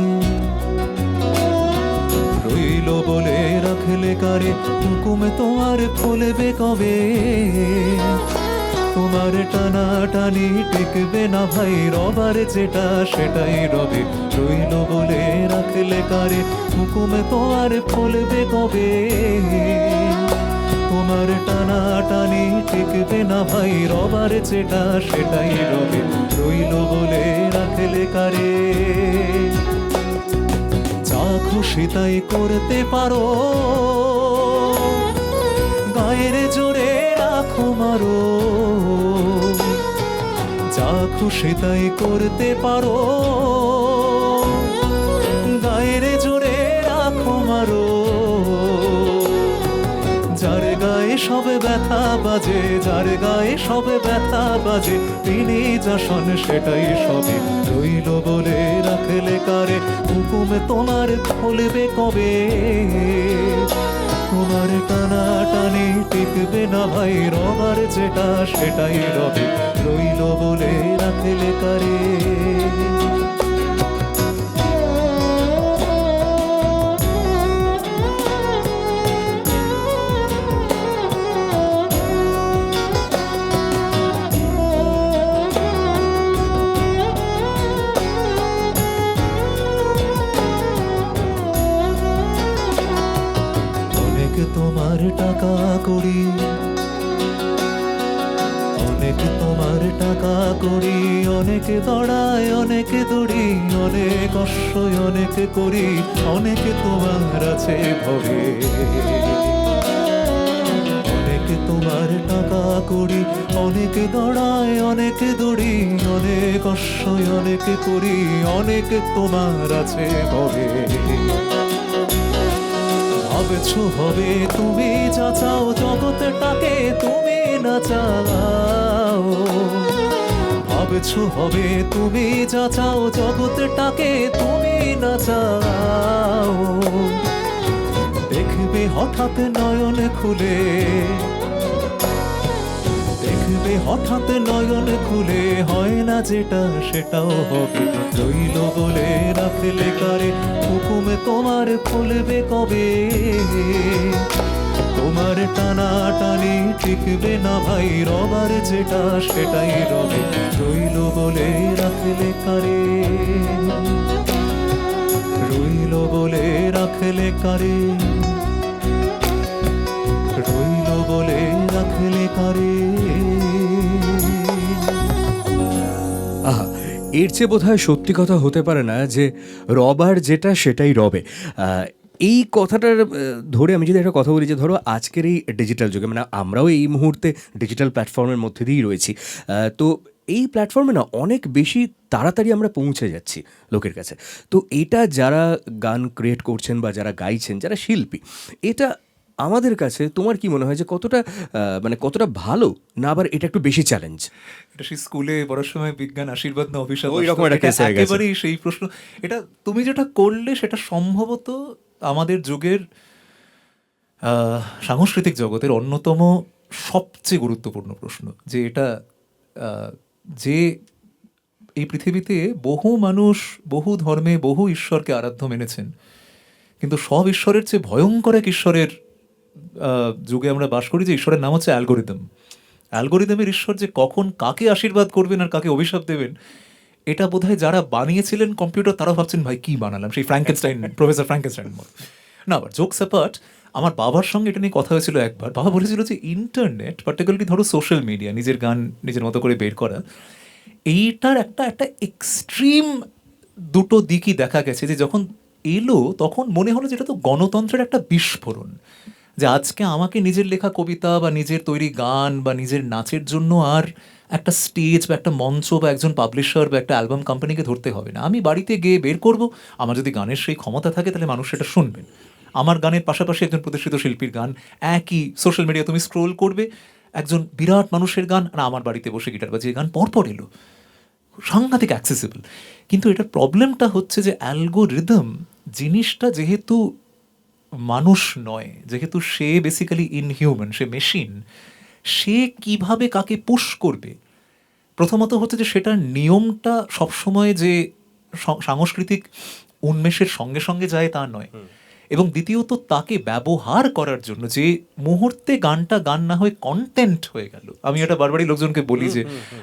রইল বলে রাখলে কারে, হুকুমে তোমার ফলবে কবে, তোমার টানা টানি টিকবে না ভাই, রবার যেটা সেটাই রবে। রইল বলে রাখলে কারে, হুকুমে তোমার ফলবে কবে, তোমার টানা টানি টিকবে না ভাই, রবার যেটা সেটাই রবে। রইল বলে রাখলে কারে, যা খুশি তাই করতে পারো, গায়ের জোরে রাখো মারো, যা খুশি তাই করতে পারো, গায়ের জোরে রাখো মারো, যার গায়ে সবে ব্যথা বাজে, যার গায়ে সবে ব্যথা বাজে, তিনি যা শোন সেটাই সবে। রইল বলে রাখলে কারে, হুকুমে তোমার ফলবে কবে, তোমার টানা টানি টিকবে না ভাই, রবার যেটা সেটাই রবে। রইল বলে রাখলে কারে। অনেক তোমার টাকা করি, অনেক তোমার টাকা করি, অনেক দড়ায় অনেক দড়ি, অনেক অশ্বয় অনেক করি, অনেক তোমার আছে ভবে। অনেক তোমার টাকা করি, অনেক দড়ায় অনেক দড়ি, অনেক অশ্বয় অনেক করি, অনেক তোমার আছে ভবে। ভাবছো হবে তুমি যা চাও, জগৎটাকে তুমি না চাও, ভাবছো হবে তুমি যা চাও, জগৎটাকে তুমি না চাও, দেখবে হঠাৎ নয়ন খুলে, দেখবে হঠাৎ নয়ন খুলে, হয় না যেটা সেটাও হবে। রইল বলে রাখলে কারে, হুকুমে তোমার ফলবে কবে, তোমার টানা টানি টিকবে না ভাই, রবার যেটা সেটাই রবে। রইল বলে রাখলে কারে, রইল বলে রাখলে কারে, রইল বলে রাখলে কারে। আহা, এর চেয়ে বোধহয় সত্যি কথা হতে পারে না যে রবার যেটা সেটাই রবে। এই কথাটার ধরে আমি যদি একটা কথা বলি যে ধরো আজকের এই ডিজিটাল যুগে, মানে আমরাও এই মুহূর্তে ডিজিটাল প্ল্যাটফর্মের মধ্যে দিয়েই রয়েছি, তো এই প্ল্যাটফর্মে না অনেক বেশি তাড়াতাড়ি আমরা পৌঁছে যাচ্ছি লোকের কাছে। তো এটা যারা গান ক্রিয়েট করছেন বা যারা গাইছেন, যারা শিল্পী, এটা আমাদের কাছে তোমার কি মনে হয় যে কতটা মানে কতটা ভালো, না আবার এটা একটু বেশি চ্যালেঞ্জ? এটা সেই স্কুলে পড়ার সময় বিজ্ঞান আশীর্বাদ না অভিশাপ, ওই রকম একটা এটা case হয়ে গেছে। একেবারেই সেই প্রশ্ন। এটা তুমি যেটা করলে সেটা সম্ভবত আমাদের যুগের সাংস্কৃতিক জগতের অন্যতম সবচেয়ে গুরুত্বপূর্ণ প্রশ্ন, যে এটা যে এই পৃথিবীতে বহু মানুষ বহু ধর্মে বহু ঈশ্বরকে আরাধ্য মেনেছেন, কিন্তু সব ঈশ্বরের চেয়ে ভয়ঙ্কর এক ঈশ্বরের যুগে আমরা বাস করি, যে ঈশ্বরের নাম হচ্ছে অ্যালগোরিদম। অ্যালগোরিদমের ঈশ্বর যে কখন কাকে আশীর্বাদ করবেন আর কাকে অভিশাপ দেবেন, এটা বোধহয় যারা বানিয়েছিলেন কম্পিউটার তারা ভাবছেন ভাই কি বানালাম, সেই ফ্র্যাঙ্কেনস্টাইন, প্রফেসর ফ্র্যাঙ্কেনস্টাইন মতো। না, আবার জোকস অ্যাপার্ট, আমার বাবার সঙ্গে এটা নিয়ে কথা হয়েছিল একবার। বাবা বলেছিল যে ইন্টারনেট, পার্টিকুলারলি ধরো সোশ্যাল মিডিয়া, নিজের গান নিজের মতো করে বের করা, এইটার একটা এক্সট্রিম দুটো দিকই দেখা গেছে। যে যখন এলো তখন মনে হলো যেটা তো গণতন্ত্রের একটা বিস্ফোরণ, যে আজকে আমাকে নিজের লেখা কবিতা বা নিজের তৈরি গান বা নিজের নাচের জন্য আর একটা স্টেজ বা একটা মঞ্চ বা একজন পাবলিশার বা একটা অ্যালবাম কোম্পানিকে ধরতে হবে না। আমি বাড়িতে গিয়ে বের করব, আমার যদি গানের সেই ক্ষমতা থাকে তাহলে মানুষ সেটা শুনবেন। আমার গানের পাশাপাশি একজন প্রতিষ্ঠিত শিল্পীর গান, একই সোশ্যাল মিডিয়া তুমি স্ক্রোল করবে, একজন বিরাট মানুষের গান, আর আমার বাড়িতে বসে গিটার বাজিয়ে গান পরপর এলো, সাংঘাতিক অ্যাক্সেসিবল। কিন্তু এটার প্রবলেমটা হচ্ছে যে অ্যালগোরিদম জিনিসটা যেহেতু মানুষ নয়, যেহেতু সে বেসিক্যালি ইনহিউম্যান, সে মেশিন, সে কিভাবে কাকে পুশ করবে, প্রথমত হচ্ছে যে সেটার নিয়মটা সবসময় যে সাংস্কৃতিক উন্মেষের সঙ্গে সঙ্গে যায় তা নয়, এবং দ্বিতীয়ত তাকে ব্যবহার করার জন্য যে মুহূর্তে গানটা গান না হয়ে কন্টেন্ট হয়ে গেল। আমি এটা বারবারই লোকজনকে বলি যে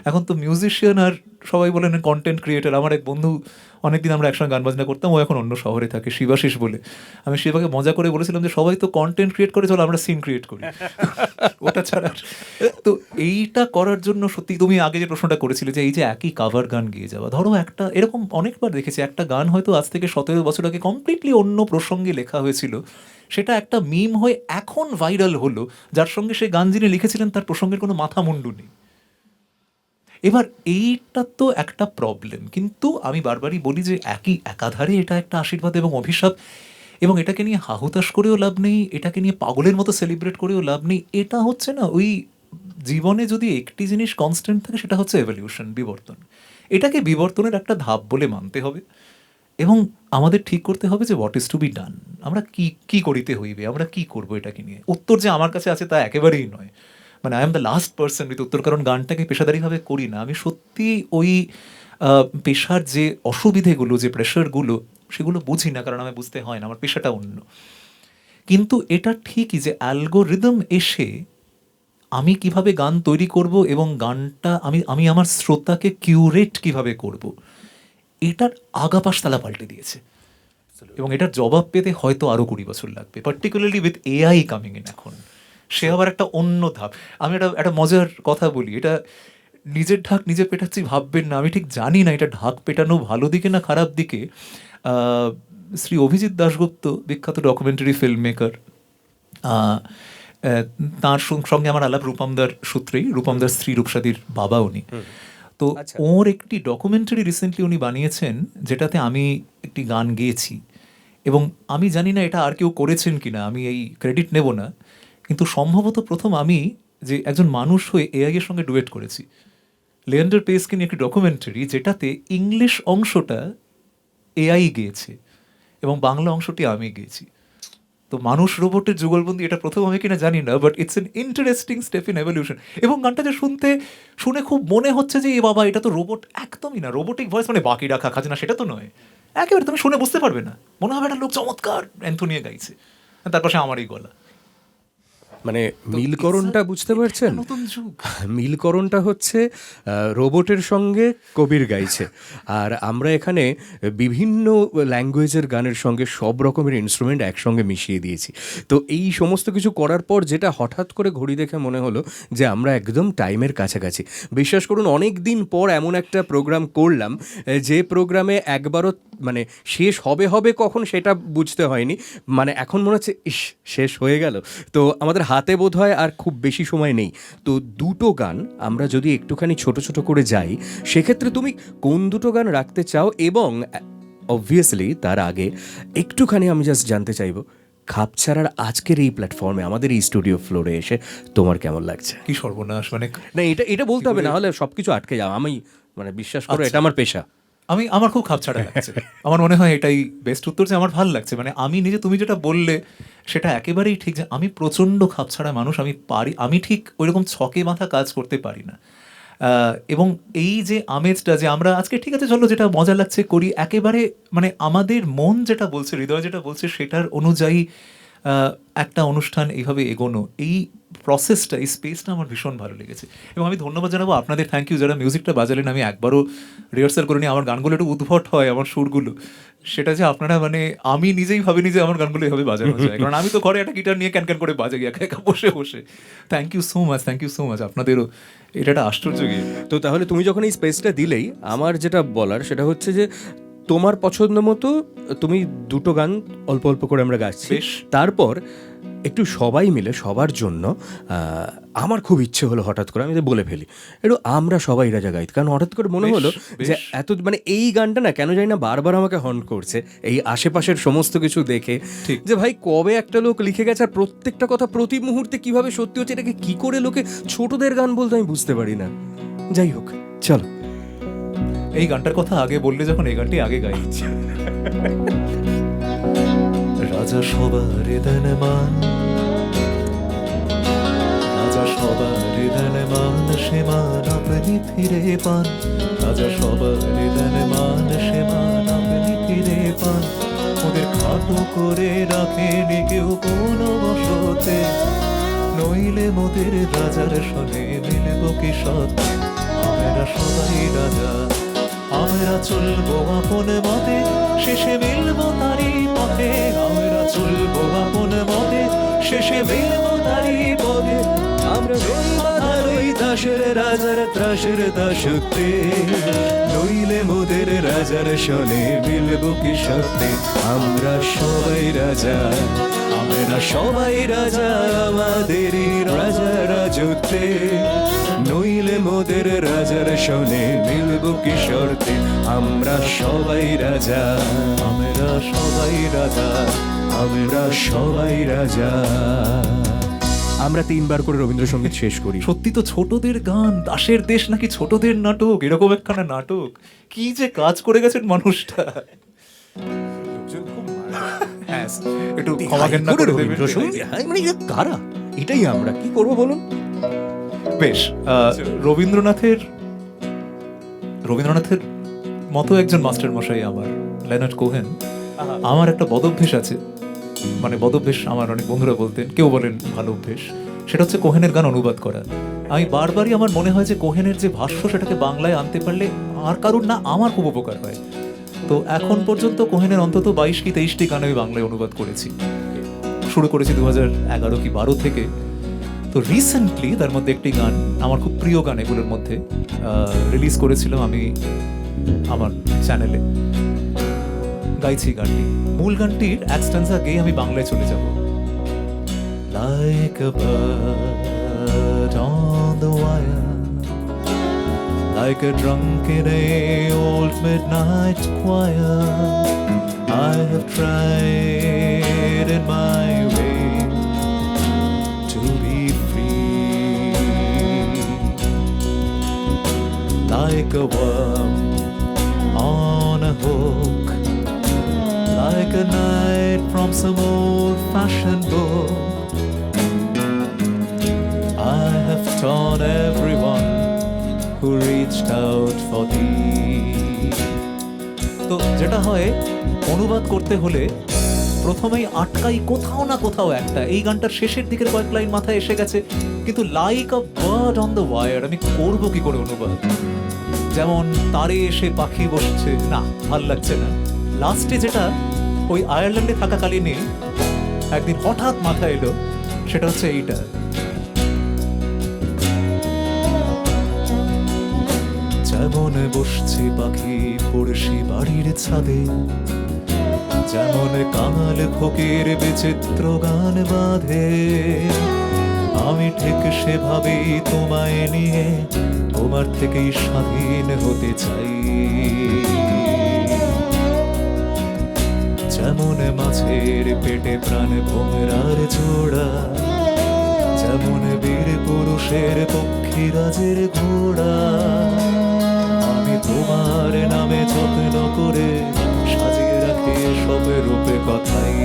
এখন তো মিউজিশিয়ান আর সবাই বলেন কন্টেন্ট ক্রিয়েটার। আমার এক বন্ধু, অনেকদিন আমরা একসঙ্গে গান বাজনা করতাম, ও এখন অন্য শহরে থাকে, শিবাশিস বলে। আমি শিবাকে মজা করে বলেছিলাম যে সবাই তো কন্টেন্ট ক্রিয়েট করে, চলো আমরা সিন ক্রিয়েট করি, ওটা ছাড়া। তো এইটা করার জন্য সত্যি তুমি আগে যে প্রশ্নটা করেছিলে যে এই যে একই কাভার গান গেয়ে যাওয়া, ধরো একটা এরকম অনেকবার দেখেছি, একটা গান হয়তো আজ থেকে 17 বছর আগে কমপ্লিটলি অন্য প্রসঙ্গে লেখা হয়েছিল, সেটা একটা মিম হয়ে এখন ভাইরাল হলো, যার সঙ্গে সে গান যিনি লিখেছিলেন তার প্রসঙ্গের কোনো মাথা মুন্ডু নেই। এবার এইটা তো একটা প্রবলেম, কিন্তু আমি বারবারই বলি যে একই একাধারে এটা একটা আশীর্বাদ এবং অভিশাপ, এবং এটাকে নিয়ে হাহুতাশ করেও লাভ নেই, এটাকে নিয়ে পাগলের মতো সেলিব্রেট করেও লাভ নেই। এটা হচ্ছে না, ওই জীবনে যদি একটি জিনিস কনস্ট্যান্ট থাকে সেটা হচ্ছে এভলিউশন, বিবর্তন। এটাকে বিবর্তনের একটা ধাপ বলে মানতে হবে, এবং আমাদের ঠিক করতে হবে যে what is to be done, আমরা কি করিতে হইবে, আমরা কি করবো এটাকে নিয়ে। উত্তর যে আমার কাছে আছে তা একেবারেই নয়, মানে I am the last person with উত্তর, কারণ গানটাকে পেশাদারিভাবে করি না আমি। সত্যি ওই পেশার যে অসুবিধেগুলো, যে প্রেশারগুলো, সেগুলো বুঝি না, কারণ আমি বুঝতে হয় না, আমার পেশাটা অন্য। কিন্তু এটা ঠিকই যে অ্যালগোরিদম এসে আমি কিভাবে গান তৈরি করব এবং গানটা আমি আমার শ্রোতাকে কিউরেট কিভাবে করব, এটার আগাপাশতলা পাল্টে দিয়েছে, এবং এটার জবাব পেতে হয়তো আরও 20 বছর লাগবে, particularly with AI coming in. এখন সে আবার একটা অন্য ধাপ। আমি একটা মজার কথা বলি, এটা নিজের ঢাক নিজে পেটাচ্ছি ভাববেন না, আমি ঠিক জানি না এটা ঢাক পেটানো ভালো দিকে না খারাপ দিকে। শ্রী অভিজিৎ দাশগুপ্ত, বিখ্যাত ডকুমেন্টারি ফিল্ম মেকার, তার সঙ্গে আমার আলাপ রূপমদার সূত্রেই, রূপমদার স্ত্রী রূপসাদীর বাবা উনি। তো ওর একটি ডকুমেন্টারি রিসেন্টলি উনি বানিয়েছেন, যেটাতে আমি একটি গান গেয়েছি, এবং আমি জানি না এটা আর কেউ করেছেন কিনা, আমি এই ক্রেডিট নেব না, কিন্তু সম্ভবত প্রথম আমি যে একজন মানুষ হয়ে এআই এর সঙ্গে ডুয়েট করেছি। লিয়েন্ডার পেসকে নিয়ে একটি ডকুমেন্টারি, যেটাতে ইংলিশ অংশটা এআই গেয়েছে এবং বাংলা অংশটি আমি গেয়েছি। তো মানুষ রোবটের যুগলবন্দি, এটা প্রথম আমি কিনা জানি না, but it's an interesting step in evolution. এবং গানটা যে শুনে খুব মনে হচ্ছে যে এ বাবা, এটা তো রোবট একদমই না, রোবোটিক ভয়েস মানে বাকি রাখা খাজনা, সেটা তো নয় একেবারে। তুমি শুনে বুঝতে পারবে না, মনে হবে একটা লোক চমৎকার অ্যান্থোনিয়া গাইছে, তার পাশে আমারই গলা। মানে মিলকরণটা বুঝতে পারছেন? নতুন যুগ। মিলকরণটা হচ্ছে রোবটের সঙ্গে কবির গাইছে, আর আমরা এখানে বিভিন্ন ল্যাঙ্গুয়েজের গানের সঙ্গে সব রকমের ইনস্ট্রুমেন্ট একসঙ্গে মিশিয়ে দিয়েছি। তো এই সমস্ত কিছু করার পর যেটা হঠাৎ করে ঘড়ি দেখে মনে হলো যে আমরা একদম টাইমের কাছাকাছি। বিশ্বাস করুন, অনেক দিন পর এমন একটা প্রোগ্রাম করলাম যে প্রোগ্রামে একবারও মানে শেষ হবে কখন সেটা বুঝতে হয়নি। মানে এখন মনে হচ্ছে ইস, শেষ হয়ে গেল। তো আমাদের হাতে বোধ হয় আর খুব বেশি সময় নেই। তো দুটো গান আমরা যদি একটুখানি ছোট ছোট করে যাই, সেক্ষেত্রে তুমি কোন দুটো গান রাখতে চাও? এবং অবভিয়াসলি তার আগে একটুখানি আমি জাস্ট জানতে চাইবো, খাপছাড়ার আজকের এই প্ল্যাটফর্মে আমাদের এই স্টুডিও ফ্লোরে এসে তোমার কেমন লাগছে? কি সর্বনাশ, মানে না, এটা বলতে হবে, না হলে সবকিছু আটকে যাও। আমি মানে বিশ্বাস করো, এটা আমার পেশা। আমার খুব খাপছাড়া লাগছে। আমার মনে হয় এটাই বেস্ট উত্তর, যে আমার ভালো লাগছে। মানে আমি নিজে, তুমি যেটা বললে সেটা একেবারেই ঠিক, যে আমি প্রচণ্ড খাপছাড়া মানুষ। আমি ঠিক ওইরকম ছকে মাথা কাজ করতে পারি না। এবং এই যে আমেজটা, যে আমরা আজকে ঠিক আছে চলো যেটা মজা লাগছে করি, একেবারে মানে আমাদের মন যেটা বলছে, হৃদয় যেটা বলছে, সেটার অনুযায়ী একটা অনুষ্ঠান এইভাবে এগোনো, এই প্রসেসটা, এই স্পেসটা আমার ভীষণ ভালো লেগেছে। এবং আমি ধন্যবাদ জানাবো আপনাদের, থ্যাংক ইউ, যারা মিউজিকটা বাজালেন। আমি একবারও রিহার্সাল করিনি, আমার গানগুলো একটু উদ্ভট হয়, আমার সুরগুলো, সেটা যে আপনারা, মানে আমি নিজেই ভাবিনি যে আমার গানগুলো এভাবে বাজানো যায়, কারণ আমি তো ঘরে একটা গিটার নিয়ে ক্যান করে বাজাই একা একা বসে বসে। থ্যাংক ইউ সো মাচ আপনাদেরও, এটা একটা আশ্চর্য গিয়ে। তো তাহলে তুমি যখন এই স্পেসটা দিলেই, আমার যেটা বলার সেটা হচ্ছে যে তোমার পছন্দ মতো তুমি দুটো গান অল্প অল্প করে আমরা গাচ্ছি, তারপর একটু সবাই মিলে সবার জন্য আমার খুব ইচ্ছে হলো হঠাৎ করে, আমি বলে ফেলি, একটু আমরা সবাই রাজা গাইত। কারণ হঠাৎ করে মনে হলো যে এত মানে এই গানটা না কেন জানি না বারবার আমাকে হন্ট করছে এই আশেপাশের সমস্ত কিছু দেখে, যে ভাই কবে একটা লোক লিখে গেছে, আর প্রত্যেকটা কথা প্রতি মুহূর্তে কিভাবে সত্যি হচ্ছে, এটাকে কি করে লোকে ছোটদের গান বলতে আমি বুঝতে পারি না। যাই হোক, চলো। এই গানটার কথা আগে বললে যখন, এই গানটি আগে গাইছি। রাজা সবার দেন মান, রাজা সবার দেন মান, সে মান আপনি ফিরে পান, রাজা সবার দেন মান, সে মান আপনি ফিরে পান। ওদের খাটো করে রাখেনি কেউ কোনো বসতে, নইলে মোদের রাজার সঙ্গে মিলব কি সৎ। আমরা সবাই রাজা, আমরা চলবো আপন মতে, শেষে মিলবো তারই পথে। আমরা চলবো আপন মতে, শেষে মিলবো তারই পথে। আমরা রই দাসের রাজার ত্রাসের দাসত্বে, নইলে মোদের রাজার শোনে মিলব কি সত্যে। আমরা সবাই রাজা, আমরা সবাই রাজা, আমাদেরই রাজা রাজত্বে, নইলে মোদের রাজার শোনে মিলব কি শর্তে। আমরা সবাই রাজা, আমরা সবাই রাজা, আমরা সবাই রাজা। আমরা তিনবার করে রবীন্দ্রসঙ্গীত শেষ করি। সত্যি তো ছোটদের গান, দাসের দেশ নাকি ছোটদের নাটক, এরকম একখানা নাটক। কি যে কাজ করে গেছেন মানুষটা। হ্যাঁ, একটু ক্ষমা ঘেন্না করে দেবেন। রবীন্দ্রসঙ্গীত, হ্যাঁ, মানে এরা কারা? এটাই আমরা কি করবো বলুন। বেশ, রবীন্দ্রনাথের মতো একজন মাস্টার মশাই আমার, লেনার্ড কোহেন। আমার একটা বদভ্যেস আছে, মানে বদভ্যেস আমার অনেক বন্ধুরা বলতেন, কেউ বলেন ভালো অভ্যেস, সেটা হচ্ছে কোহেনের গান অনুবাদ করা। আমি বারবারই আমার মনে হয় যে কোহেনের যে ভাষ্য সেটাকে বাংলায় আনতে পারলে আর কারুর না আমার খুব উপকার হয়। তো এখন পর্যন্ত কোহেনের অন্তত 22 কি 23টি গান আমি বাংলায় অনুবাদ করেছি, শুরু করেছি 2011 কি 12 থেকে। তো রিসেন্টলি তার মধ্যে একটি গান আমার খুব প্রিয় গান, এগুলোর মধ্যে রিলিজ করেছিলাম আমি আমার চ্যানেলে, গাইছি গানটি। মূল গানটির এক স্ট্যান্সা গেয়ে আমি বাংলায় চলে যাব। Like a bird on the wire, like a drunk in a old midnight choir, I have tried in my way to be free, like a worm on a hook, like a knight from some old-fashioned book. I have torn everyone who reached out for thee. তো যেটা হয়, অনুবাদ করতে হলে প্রথমেই আটকাই কোথাও না কোথাও একটা। এই গানটার শেষের দিকের কয়েক লাইন মাথায় এসে গেছে, কিন্তু like a bird on the war আমি করবো কি করে অনুবাদ? যেমন তারে এসে পাখি বসছে, না ভাল লাগছে না। লাস্টে যেটা ওই আয়ারল্যান্ডে থাকাকালীনই একদিন হঠাৎ মাথায় এলো, সেটা হচ্ছে এইটা। যেমন বসছে পাখি পড়শি বাড়ির ছাদে, যেমন কাঙাল ফকির বিচিত্র গান বাঁধে, আমি ঠিক সেভাবেই তোমায় নিয়ে তোমার থেকেই স্বাধীন হতে চাই। যেমন মাছের পেটে প্রাণ ভোমরার জোড়া, যেমন বীর পুরুষের পক্ষীরাজের ঘোড়া, আমি তোমার নামে যত্ন করে সাজিয়ে রাখি সব রূপে কথাই।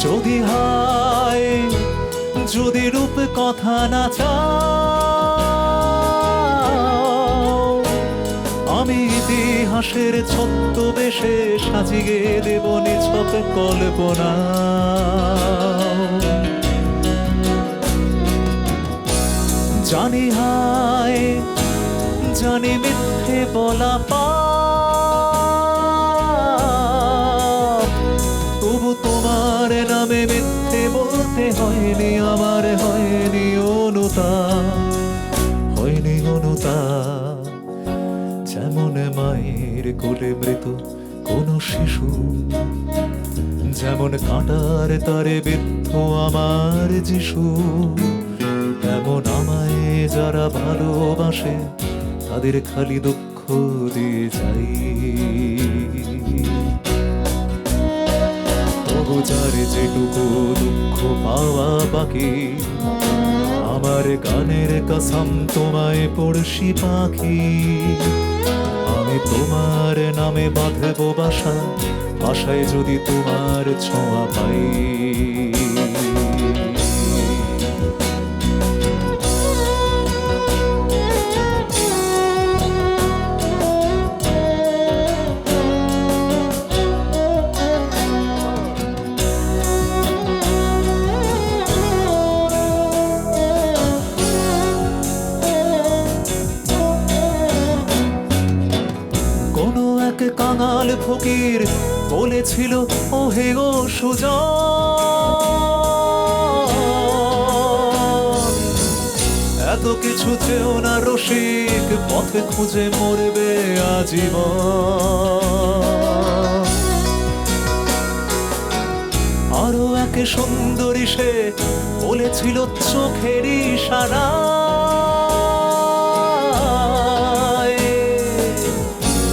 যদি হয়, যদি রূপ কথা না চাও, আমি ইতিহাসের ছদ্মবেশে সাজিয়ে দেব নিছক কল্পনা। জানি হায়, জানি মিথ্যে বলা পাপ, তবু তোমার নামে মিথ্যে বলতে হয়নি আমার, হয়নি অনুতাপ, হয়নি অনুতাপ। যেমন মায়ের কোলে মৃত কোন শিশু, যেমন কাঁটার তারে বিদ্ধ আমার যিশু, তেমন আমায় যারা ভালোবাসে তাদের খালি দুঃখ দিয়ে যাই। তবু যার যেটুকু দুঃখ পাওয়া বাকি, আমার গানের কসম তোমায় পড়শি পাখি, আমি আমি তোমার নামে বাঁধবো বাসা, বাসায় যদি তোমার ছোঁয়া পাই। কোনো এক কাঙাল ফকির বলেছিল, ও হে গো সুজন, এত কিছু চেও না রসিক, পথে খুঁজে মরবে আজীবন। আরো এক সুন্দরী সে বলেছিল চোখের ইশারায়,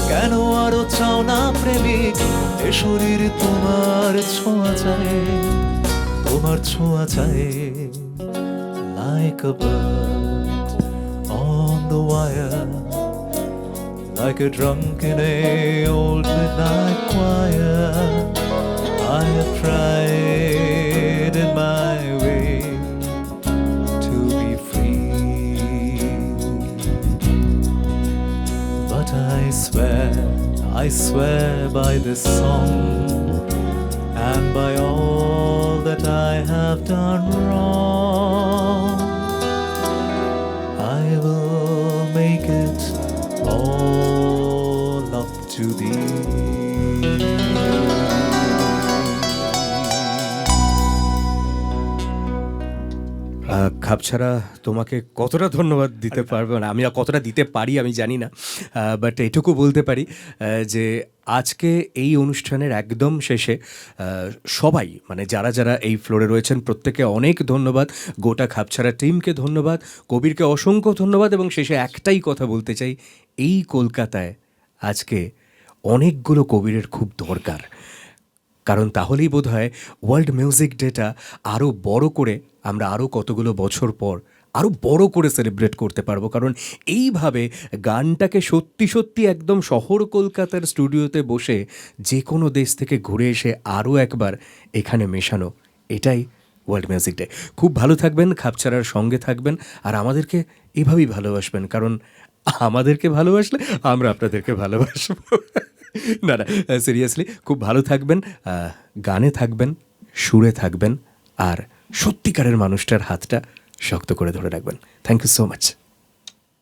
কেন আরো চাও না প্রেমিক, এ শরীর তোমার ছোঁয়া চায়, তোমার ছোঁয়া চায়। Like a bird on the wire, like a drunk in a old midnight choir, I have tried in my way to be free, but I swear by this song and by all that I have done wrong, I will make it all up to thee. খাপছাড়া তোমাকে কতটা ধন্যবাদ দিতে পারবো না, আমি কতটা দিতে পারি আমি জানি না, বাট এটুকু বলতে পারি যে আজকে এই অনুষ্ঠানের একদম শেষে সবাই মানে যারা যারা এই ফ্লোরে রয়েছেন প্রত্যেকে অনেক ধন্যবাদ, গোটা খাপছাড়া টিমকে ধন্যবাদ, কবিরকে অসংখ্য ধন্যবাদ, এবং শেষে একটাই কথা বলতে চাই, এই কলকাতায় আজকে অনেকগুলো কবিরের খুব দরকার, কারণ তাহলেই বোধহয় ওয়ার্ল্ড মিউজিক ডেটা আরও বড় করে আমরা আরও কতগুলো বছর পর আরও বড় করে সেলিব্রেট করতে পারবো। কারণ এইভাবে গানটাকে সত্যি সত্যি একদম শহর কলকাতার স্টুডিওতে বসে যে কোনো দেশ থেকে ঘুরে এসে আরও একবার এখানে মেশানো, এটাই ওয়ার্ল্ড মিউজিক ডে। খুব ভালো থাকবেন, খাপছাড়ার সঙ্গে থাকবেন, আর আমাদেরকে এভাবেই ভালোবাসবেন, কারণ আমাদেরকে ভালোবাসলে আমরা আপনাদেরকে ভালোবাসবো। না না, সিরিয়াসলি খুব ভালো থাকবেন, গানে থাকবেন, সুরে থাকবেন, আর সত্যিকারের মানুষটার হাতটা শক্ত করে ধরে রাখবেন। Thank you so much.